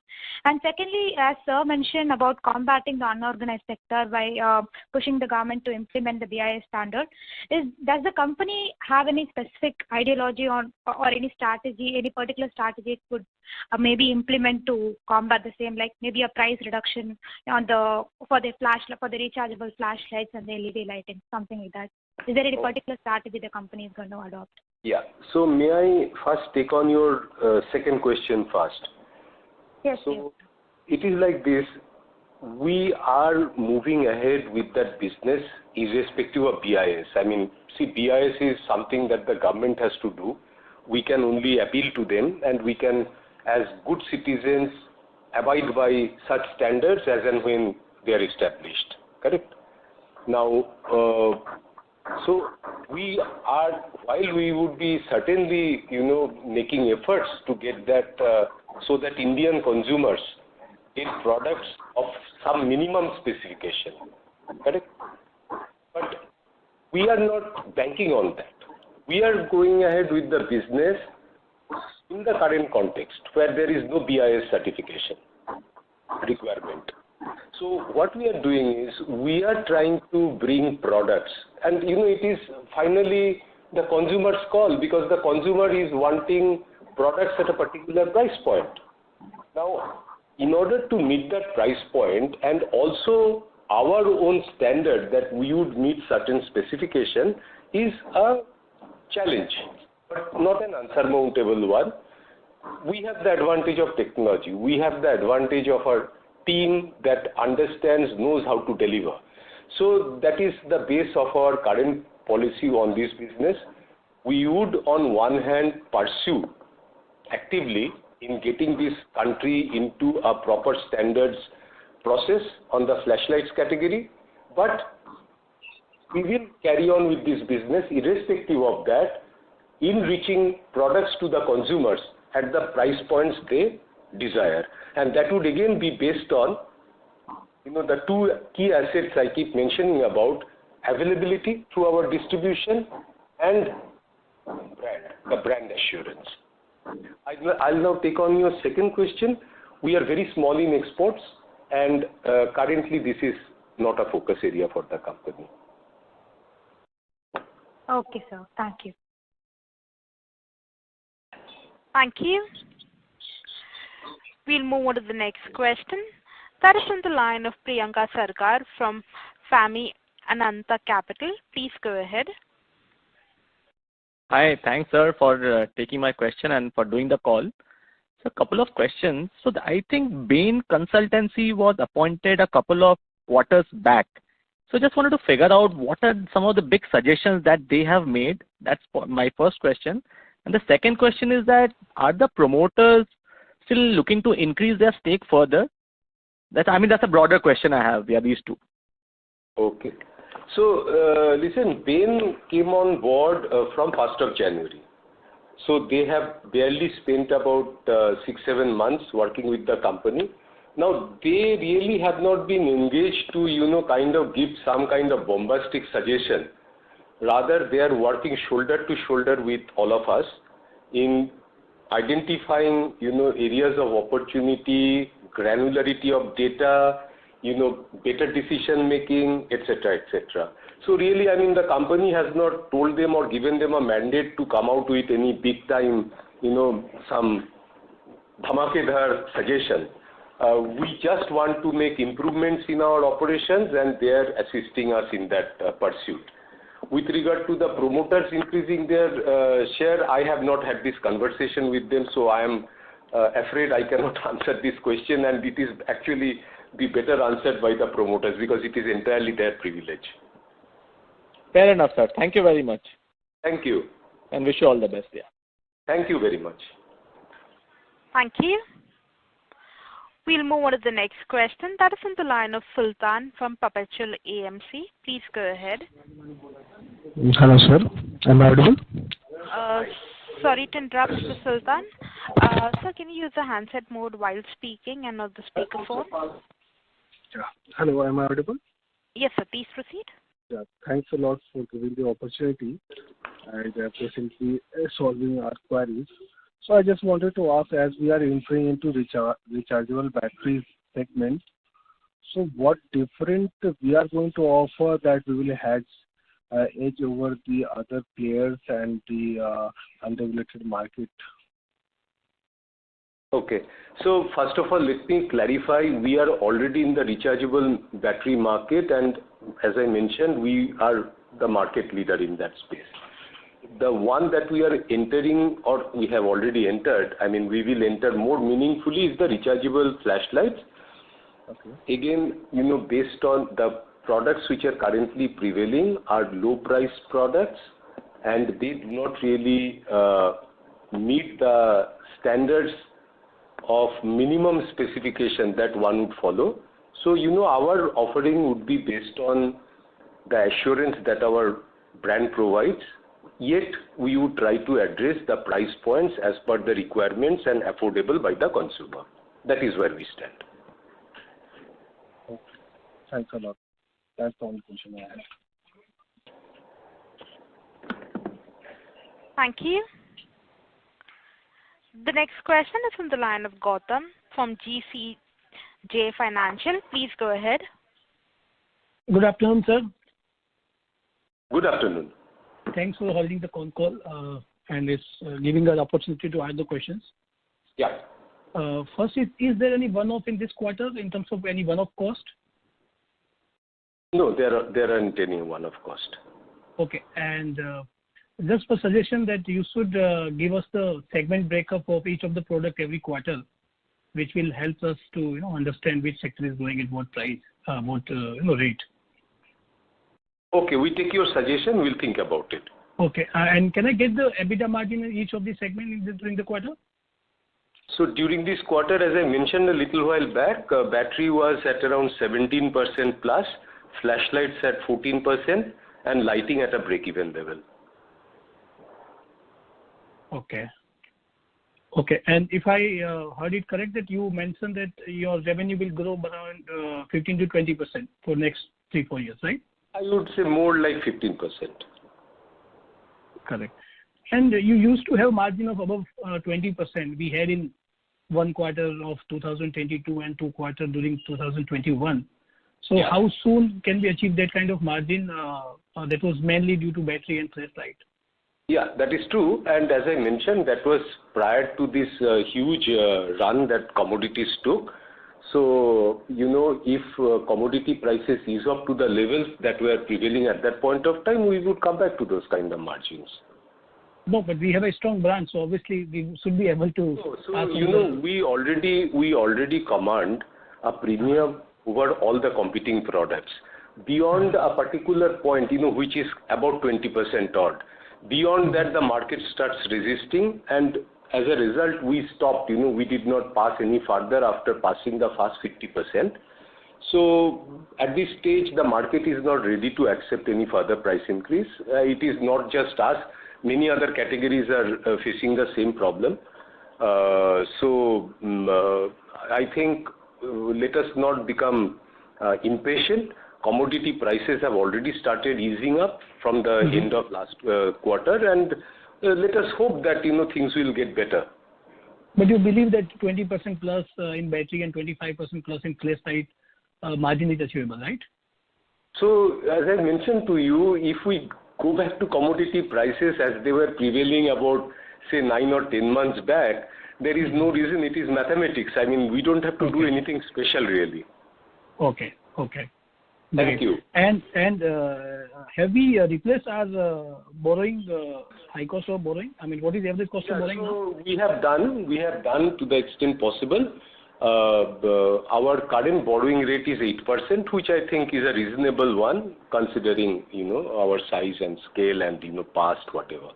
And secondly, as Sir mentioned about combating the unorganized sector by pushing the government to implement the BIS standard, does the company have any specific ideology on or any strategy, any particular strategy it could maybe implement to combat the same, like maybe a price reduction on for the rechargeable flashlights and the LED lighting, something like that? Is there any particular strategy the company is going to adopt? Yeah. So may I first take on your second question first? Yes. So it is like this. We are moving ahead with that business irrespective of BIS. I mean, see, BIS is something that the government has to do. We can only appeal to them, and we can, as good citizens, abide by such standards as and when they are established. Correct? Now, so we are, while we would be certainly, making efforts to get that so that Indian consumers get products of some minimum specification. Correct? But we are not banking on that. We are going ahead with the business in the current context where there is no BIS certification requirement. So what we are doing is we are trying to bring products, and it is finally the consumer's call, because the consumer is wanting products at a particular price point. Now, in order to meet that price point and also our own standard that we would meet certain specification is a challenge. but not an unsurmountable one. We have the advantage of technology. We have the advantage of our team that understands, knows how to deliver. So that is the base of our current policy on this business. We would on one hand pursue actively in getting this country into a proper standards process on the flashlights category, but we will carry on with this business irrespective of that in reaching products to the consumers at the price points they desire. And that would again be based on the two key assets I keep mentioning about: availability through our distribution and the brand assurance. I'll now take on your second question. We are very small in exports, and currently this is not a focus area for the company. Okay, sir. Thank you. Thank you. We'll move on to the next question. That is on the line of Priyanka Sarkar from FAMI Ananta Capital. Please go ahead. Hi, thanks sir for taking my question and for doing the call. So a couple of questions. So I think Bain Consultancy was appointed a couple of quarters back. So just wanted to figure out what are some of the big suggestions that they have made. That's my first question. And the second question is that are the promoters still looking to increase their stake further? That's a broader question I have. Yeah, these two. Okay. So listen, Bain came on board from 1st of January. So they have barely spent about 6-7 months working with the company. Now they really have not been engaged to kind of give some kind of bombastic suggestion. Rather, they are working shoulder to shoulder with all of us in identifying areas of opportunity, granularity of data, better decision making, etc., etc. So really, the company has not told them or given them a mandate to come out with any big time, some dhamakedar suggestion. We just want to make improvements in our operations, and they are assisting us in that pursuit. With regard to the promoters increasing their share, I have not had this conversation with them, so I am afraid I cannot answer this question, and it is actually be better answered by the promoters because it is entirely their privilege. Fair enough, sir. Thank you very much. Thank you. And wish you all the best. Yeah. Thank you very much. Thank you. We'll move on to the next question. That is on the line of Sultan from Perpetual AMC. Please go ahead. Hello, sir. Am I audible? Sorry to interrupt, Mr. Sultan. Sir, can you use the handset mode while speaking and not the speakerphone? Yeah. Hello, am I audible? Yes, sir. Please proceed. Yeah. Thanks a lot for giving the opportunity and patiently solving our queries. So I just wanted to ask, as we are entering into rechargeable batteries segment, so what different we are going to offer that we will have edge over the other players and the unregulated market? Okay. So first of all, let me clarify, we are already in the rechargeable battery market, and as I mentioned, we are the market leader in that space. The one that we are entering, or we have already entered, we will enter more meaningfully, is the rechargeable flashlights. Okay. Again, based on the products which are currently prevailing are low price products, and they do not really meet the standards of minimum specification that one would follow. So, our offering would be based on the assurance that our brand provides, yet we would try to address the price points as per the requirements and affordable by the consumer. That is where we stand. Okay. Thanks a lot. That's the only question I have. Thank you. The next question is from the line of Gautam from GCJ Financial. Please go ahead. Good afternoon, sir. Good afternoon. Thanks for holding the phone call and it's giving us the opportunity to ask the questions. Yeah. First, is there any one-off in this quarter in terms of any one-off cost? No, there aren't any one-off cost. Okay. And just for suggestion that you should give us the segment breakup of each of the product every quarter, which will help us to understand which sector is going at what price, rate. Okay, we take your suggestion. We'll think about it. Okay, and can I get the EBITDA margin in each of the segment during the quarter? So during this quarter, as I mentioned a little while back, battery was at around 17% plus, flashlights at 14%, and lighting at a break-even level. Okay. Okay, and if I heard it correct, that you mentioned that your revenue will grow around 15 to 20% for next 3-4 years, right? I would say more like 15%. Correct. And you used to have margin of above 20%. We had in one quarter of 2022 and 2 quarters during 2021. So Yeah. how soon can we achieve that kind of margin? That was mainly due to battery and flashlight. Yeah, that is true. And as I mentioned, that was prior to this huge run that commodities took. So, if commodity prices ease up to the levels that were prevailing at that point of time, we would come back to those kind of margins. No, but we have a strong brand, so obviously we should be able to. We already command a premium over all the competing products. Beyond a particular point, which is about 20% odd. Beyond that, the market starts resisting, and as a result, we stopped. We did not pass any further after passing the first 50%. So at this stage, the market is not ready to accept any further price increase. It is not just us. Many other categories are facing the same problem. So I think let us not become impatient. Commodity prices have already started easing up from the end of last quarter, and let us hope that things will get better. But you believe that 20% plus in battery and 25% plus in flashlight margin is achievable, right? So as I mentioned to you, if we go back to commodity prices as they were prevailing about, say, 9 or 10 months back, there is no reason. It is mathematics. I mean, we don't have to do anything special, really. Okay. Okay. Thank you. And have we replaced our borrowing, high cost of borrowing? I mean, what is the average cost of borrowing now? So we have done to the extent possible. Our current borrowing rate is 8%, which I think is a reasonable one, considering our size and scale and past whatever.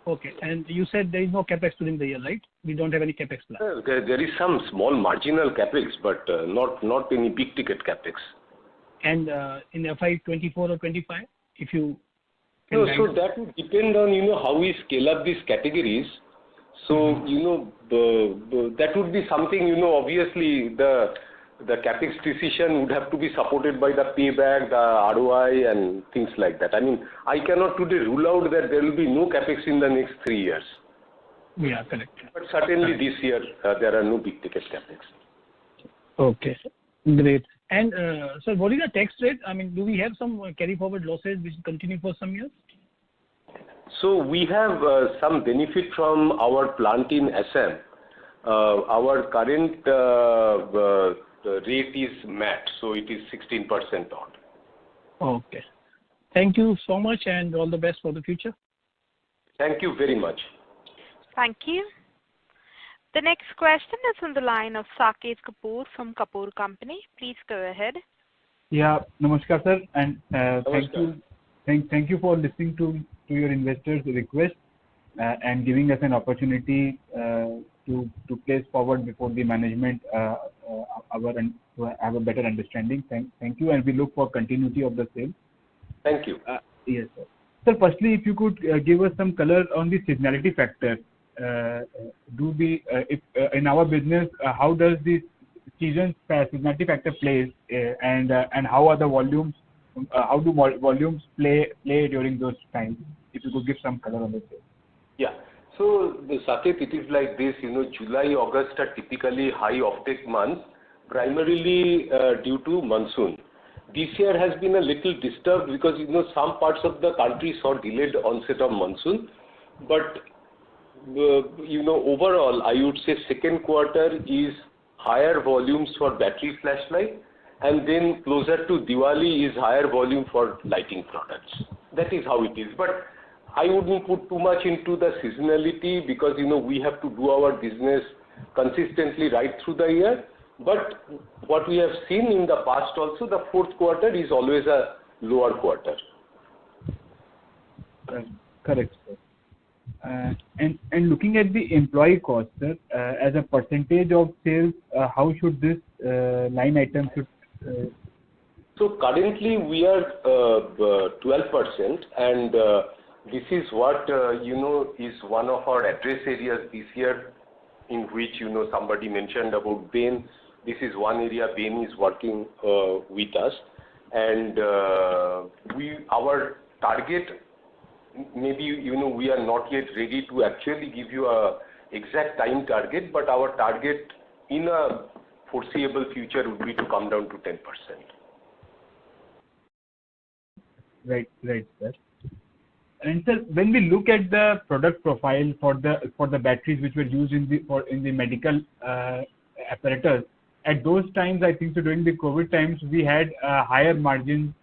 Okay, and you said there is no capex during the year, right? We don't have any capex plan. There is some small marginal capex, but not any big ticket capex. And in FY24 or 25, if you can so that would depend on how we scale up these categories. So that would be something obviously the capex decision would have to be supported by the payback, the ROI, and things like that. I mean, I cannot today rule out that there will be no capex in the next 3 years. Yeah, correct. But certainly this year there are no big ticket capex. Okay, great. And sir, what is the tax rate? I mean, do we have some carry forward losses which continue for some years? So we have some benefit from our plant in Assam. Our current rate is MAT, so it is 16% odd. Okay. Thank you so much, and all the best for the future. Thank you very much. Thank you. The next question is on the line of Saket Kapoor from Kapoor Company. Please go ahead. Yeah, namaskar sir, and thank you for listening to your investors' request and giving us an opportunity to place forward before the management to have a better understanding. Thank you, and we look for continuity of the same. Thank you. Yes, sir. So firstly, if you could give us some color on the seasonality factor. In our business, how does the seasonality factor plays, and how are the volumes? How do volumes play during those times? If you could give some color on this. Yeah. So Saket, it is like this. July, August are typically high offtake months, primarily due to monsoon. This year has been a little disturbed because some parts of the country saw delayed onset of monsoon, but overall, I would say second quarter is higher volumes for battery flashlight, and then closer to Diwali is higher volume for lighting products. That is how it is. But I wouldn't put too much into the seasonality because, we have to do our business consistently right through the year. But what we have seen in the past also, the fourth quarter is always a lower quarter. Correct, sir. And looking at the employee cost, sir, as a percentage of sales, how should this line item should? So currently we are 12%, and this is what is one of our address areas this year, in which somebody mentioned about Bain. This is one area Bain is working with us, and our target. Maybe we are not yet ready to actually give you a exact time target, but our target in a foreseeable future would be to come down to 10%. Right, sir. And sir, when we look at the product profile for the batteries which were used in the medical apparatus, at those times, I think so during the COVID times, we had higher margins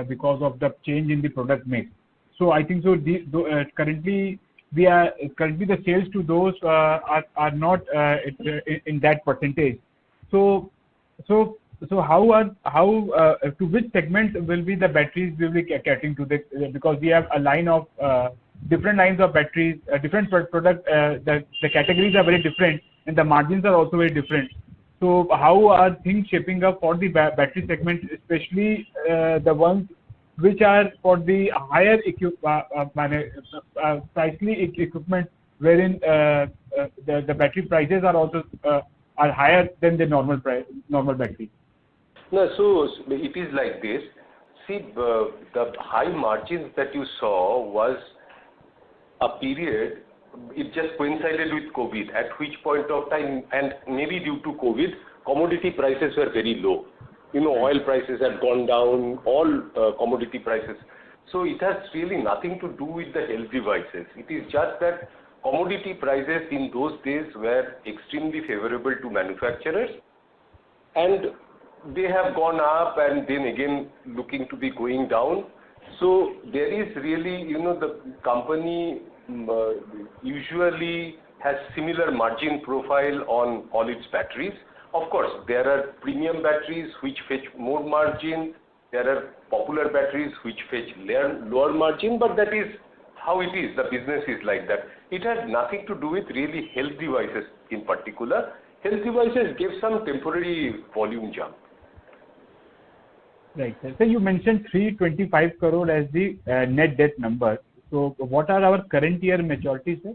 because of the change in the product mix. So I think so. Currently the sales to those are not in that percentage. So how to which segment will be the batteries will be catering to because we have a line of different lines of batteries, different product. The categories are very different and the margins are also very different. So how are things shaping up for the battery segment, especially the ones which are for the higher pricely equipment, wherein the battery prices are also are higher than the normal battery? No, so it is like this. See, the high margins that you saw was a period. It just coincided with COVID, at which point of time, and maybe due to COVID, commodity prices were very low. Oil prices had gone down, all commodity prices. So it has really nothing to do with the health devices. It is just that commodity prices in those days were extremely favorable to manufacturers, and they have gone up and then again looking to be going down. So there is really, the company usually has similar margin profile on all its batteries. Of course, there are premium batteries which fetch more margin. There are popular batteries which fetch lower margin, but that is how it is. The business is like that. It has nothing to do with really health devices in particular. Health devices give some temporary volume jump. Right. So you mentioned 325 crore as the net debt number. So what are our current year maturities, sir?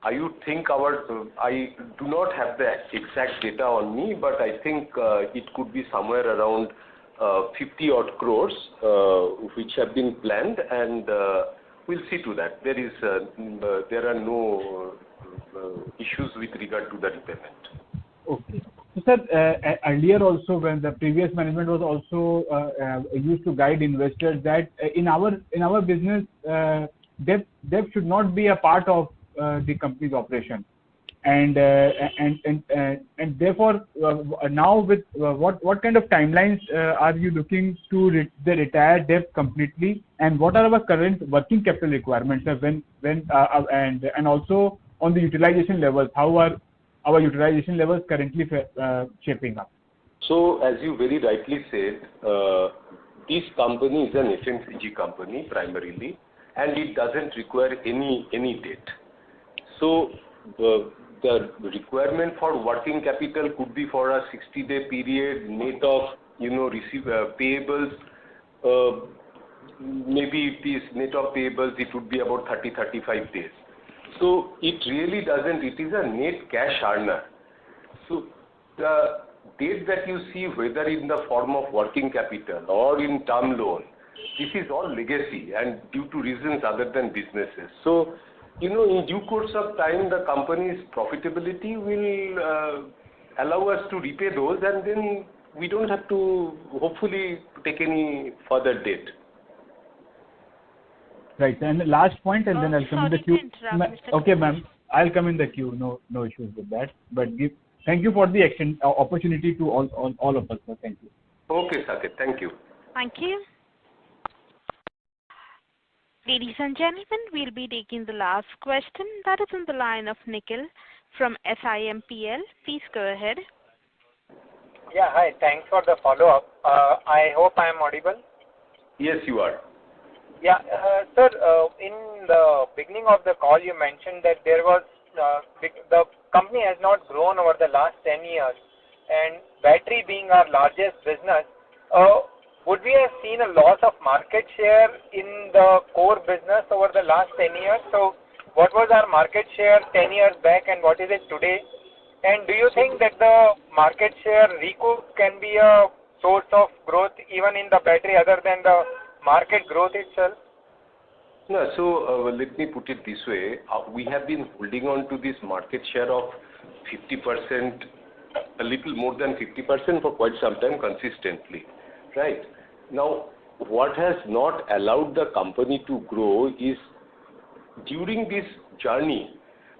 I would think I do not have the exact data on me, but I think it could be somewhere around 50 odd crores, which have been planned, and we'll see to that. There are no issues with regard to the repayment. Okay. So, sir, earlier also when the previous management was also used to guide investors that in our business, debt should not be a part of the company's operation, and therefore now with what kind of timelines are you looking to retire debt completely, and what are our current working capital requirements and also on the utilization levels, how are our utilization levels currently shaping up? So as you very rightly said, this company is an FMCG company primarily, and it doesn't require any debt. So the requirement for working capital could be for a 60-day period, net of payables. Maybe it is net of payables, it would be about 30-35 days. So it really doesn't. It is a net cash earner. So the debt that you see, whether in the form of working capital or in term loan, this is all legacy and due to reasons other than businesses. So in due course of time, the company's profitability will allow us to repay those, and then we don't have to hopefully take any further debt. Right. And the last point, and then I'll come in the queue. Okay, ma'am. I'll come in the queue. No issues with that. But thank you for the opportunity to all of us. Sir. Thank you. Okay, Saket. Thank you. Thank you. Ladies and gentlemen, we'll be taking the last question. That is on the line of Nikhil from SIMPL. Please go ahead. Yeah, hi. Thanks for the follow-up. I hope I am audible. Yes, you are. Yeah, sir, in the beginning of the call, you mentioned that there was the company has not grown over the last 10 years, and battery being our largest business, would we have seen a loss of market share in the core business over the last 10 years? So, what was our market share 10 years back, and what is it today? And do you think that the market share recoup can be a source of growth even in the battery other than the market growth itself? No, so let me put it this way. We have been holding on to this market share of 50%, a little more than 50% for quite some time consistently, right? Now, what has not allowed the company to grow is during this journey,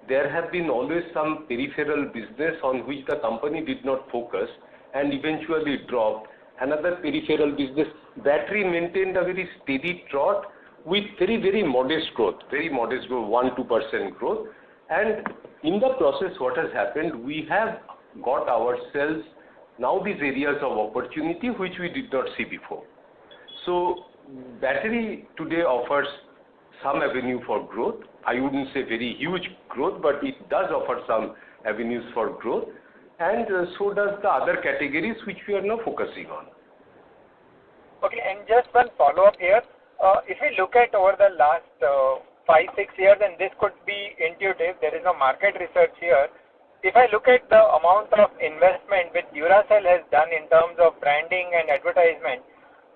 there have been always some peripheral business on which the company did not focus and eventually dropped. Another peripheral business, battery maintained a very steady trot with very modest growth, 1-2% growth. And in the process, what has happened, we have got ourselves now these areas of opportunity which we did not see before. So battery today offers some avenue for growth. I wouldn't say very huge growth, but it does offer some avenues for growth. And so does the other categories which we are now focusing on. Okay, and just one follow-up here. If we look at over the last 5-6 years, and this could be intuitive, there is no market research here. If I look at the amount of investment which Duracell has done in terms of branding and advertisement,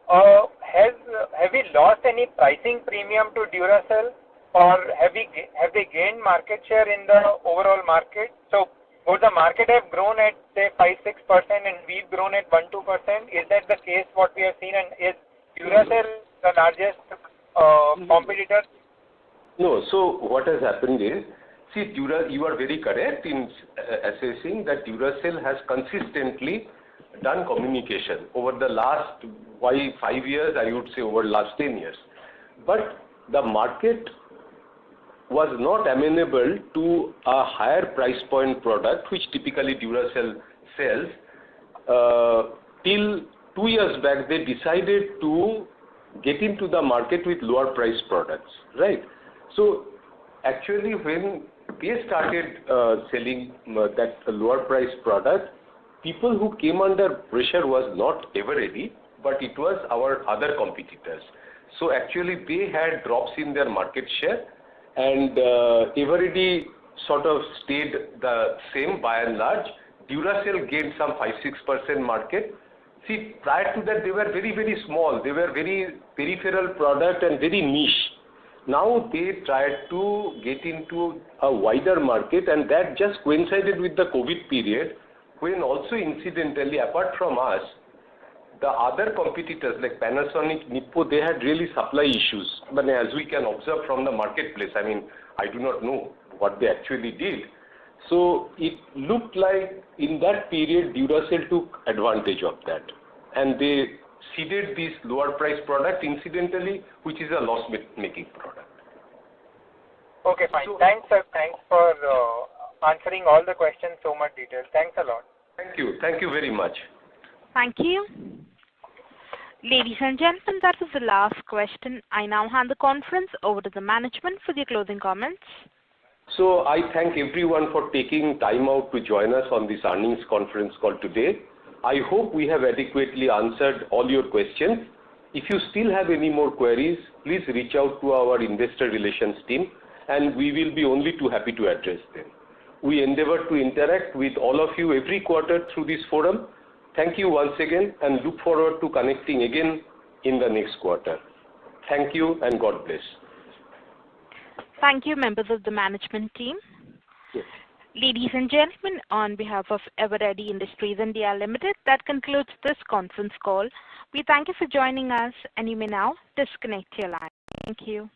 have we lost any pricing premium to Duracell, or have they gained market share in the overall market? So would the market have grown at say 5-6% and we've grown at 1-2%? Is that the case what we have seen, and is Duracell the largest competitor? No, so what has happened is, see, you are very correct in assessing that Duracell has consistently done communication over the last 5 years, I would say over the last 10 years. But the market was not amenable to a higher price point product which typically Duracell sells. Till 2 years back, they decided to get into the market with lower price products, right? So actually when they started selling that lower price product, people who came under pressure was not Eveready, but it was our other competitors. So actually they had drops in their market share, and Eveready sort of stayed the same by and large. Duracell gained some 5-6% market. See, prior to that they were very small. They were very peripheral product and very niche. Now they tried to get into a wider market, and that just coincided with the COVID period, when also incidentally, apart from us, the other competitors like Panasonic, Nippo, they had really supply issues. But as we can observe from the marketplace, I mean, I do not know what they actually did. So it looked like in that period, Duracell took advantage of that. And they seeded this lower price product incidentally, which is a loss-making product. Okay, fine. Thanks, sir. Thanks for answering all the questions so much detail. Thanks a lot. Thank you. Thank you very much. Thank you. Ladies and gentlemen, that was the last question. I now hand the conference over to the management for their closing comments. So I thank everyone for taking time out to join us on this earnings conference call today. I hope we have adequately answered all your questions. If you still have any more queries, please reach out to our investor relations team, and we will be only too happy to address them. We endeavor to interact with all of you every quarter through this forum. Thank you once again, and look forward to connecting again in the next quarter. Thank you, and God bless. Thank you, members of the management team. Yes. Ladies and gentlemen, on behalf of Eveready Industries India Limited, that concludes this conference call. We thank you for joining us, and you may now disconnect your line. Thank you.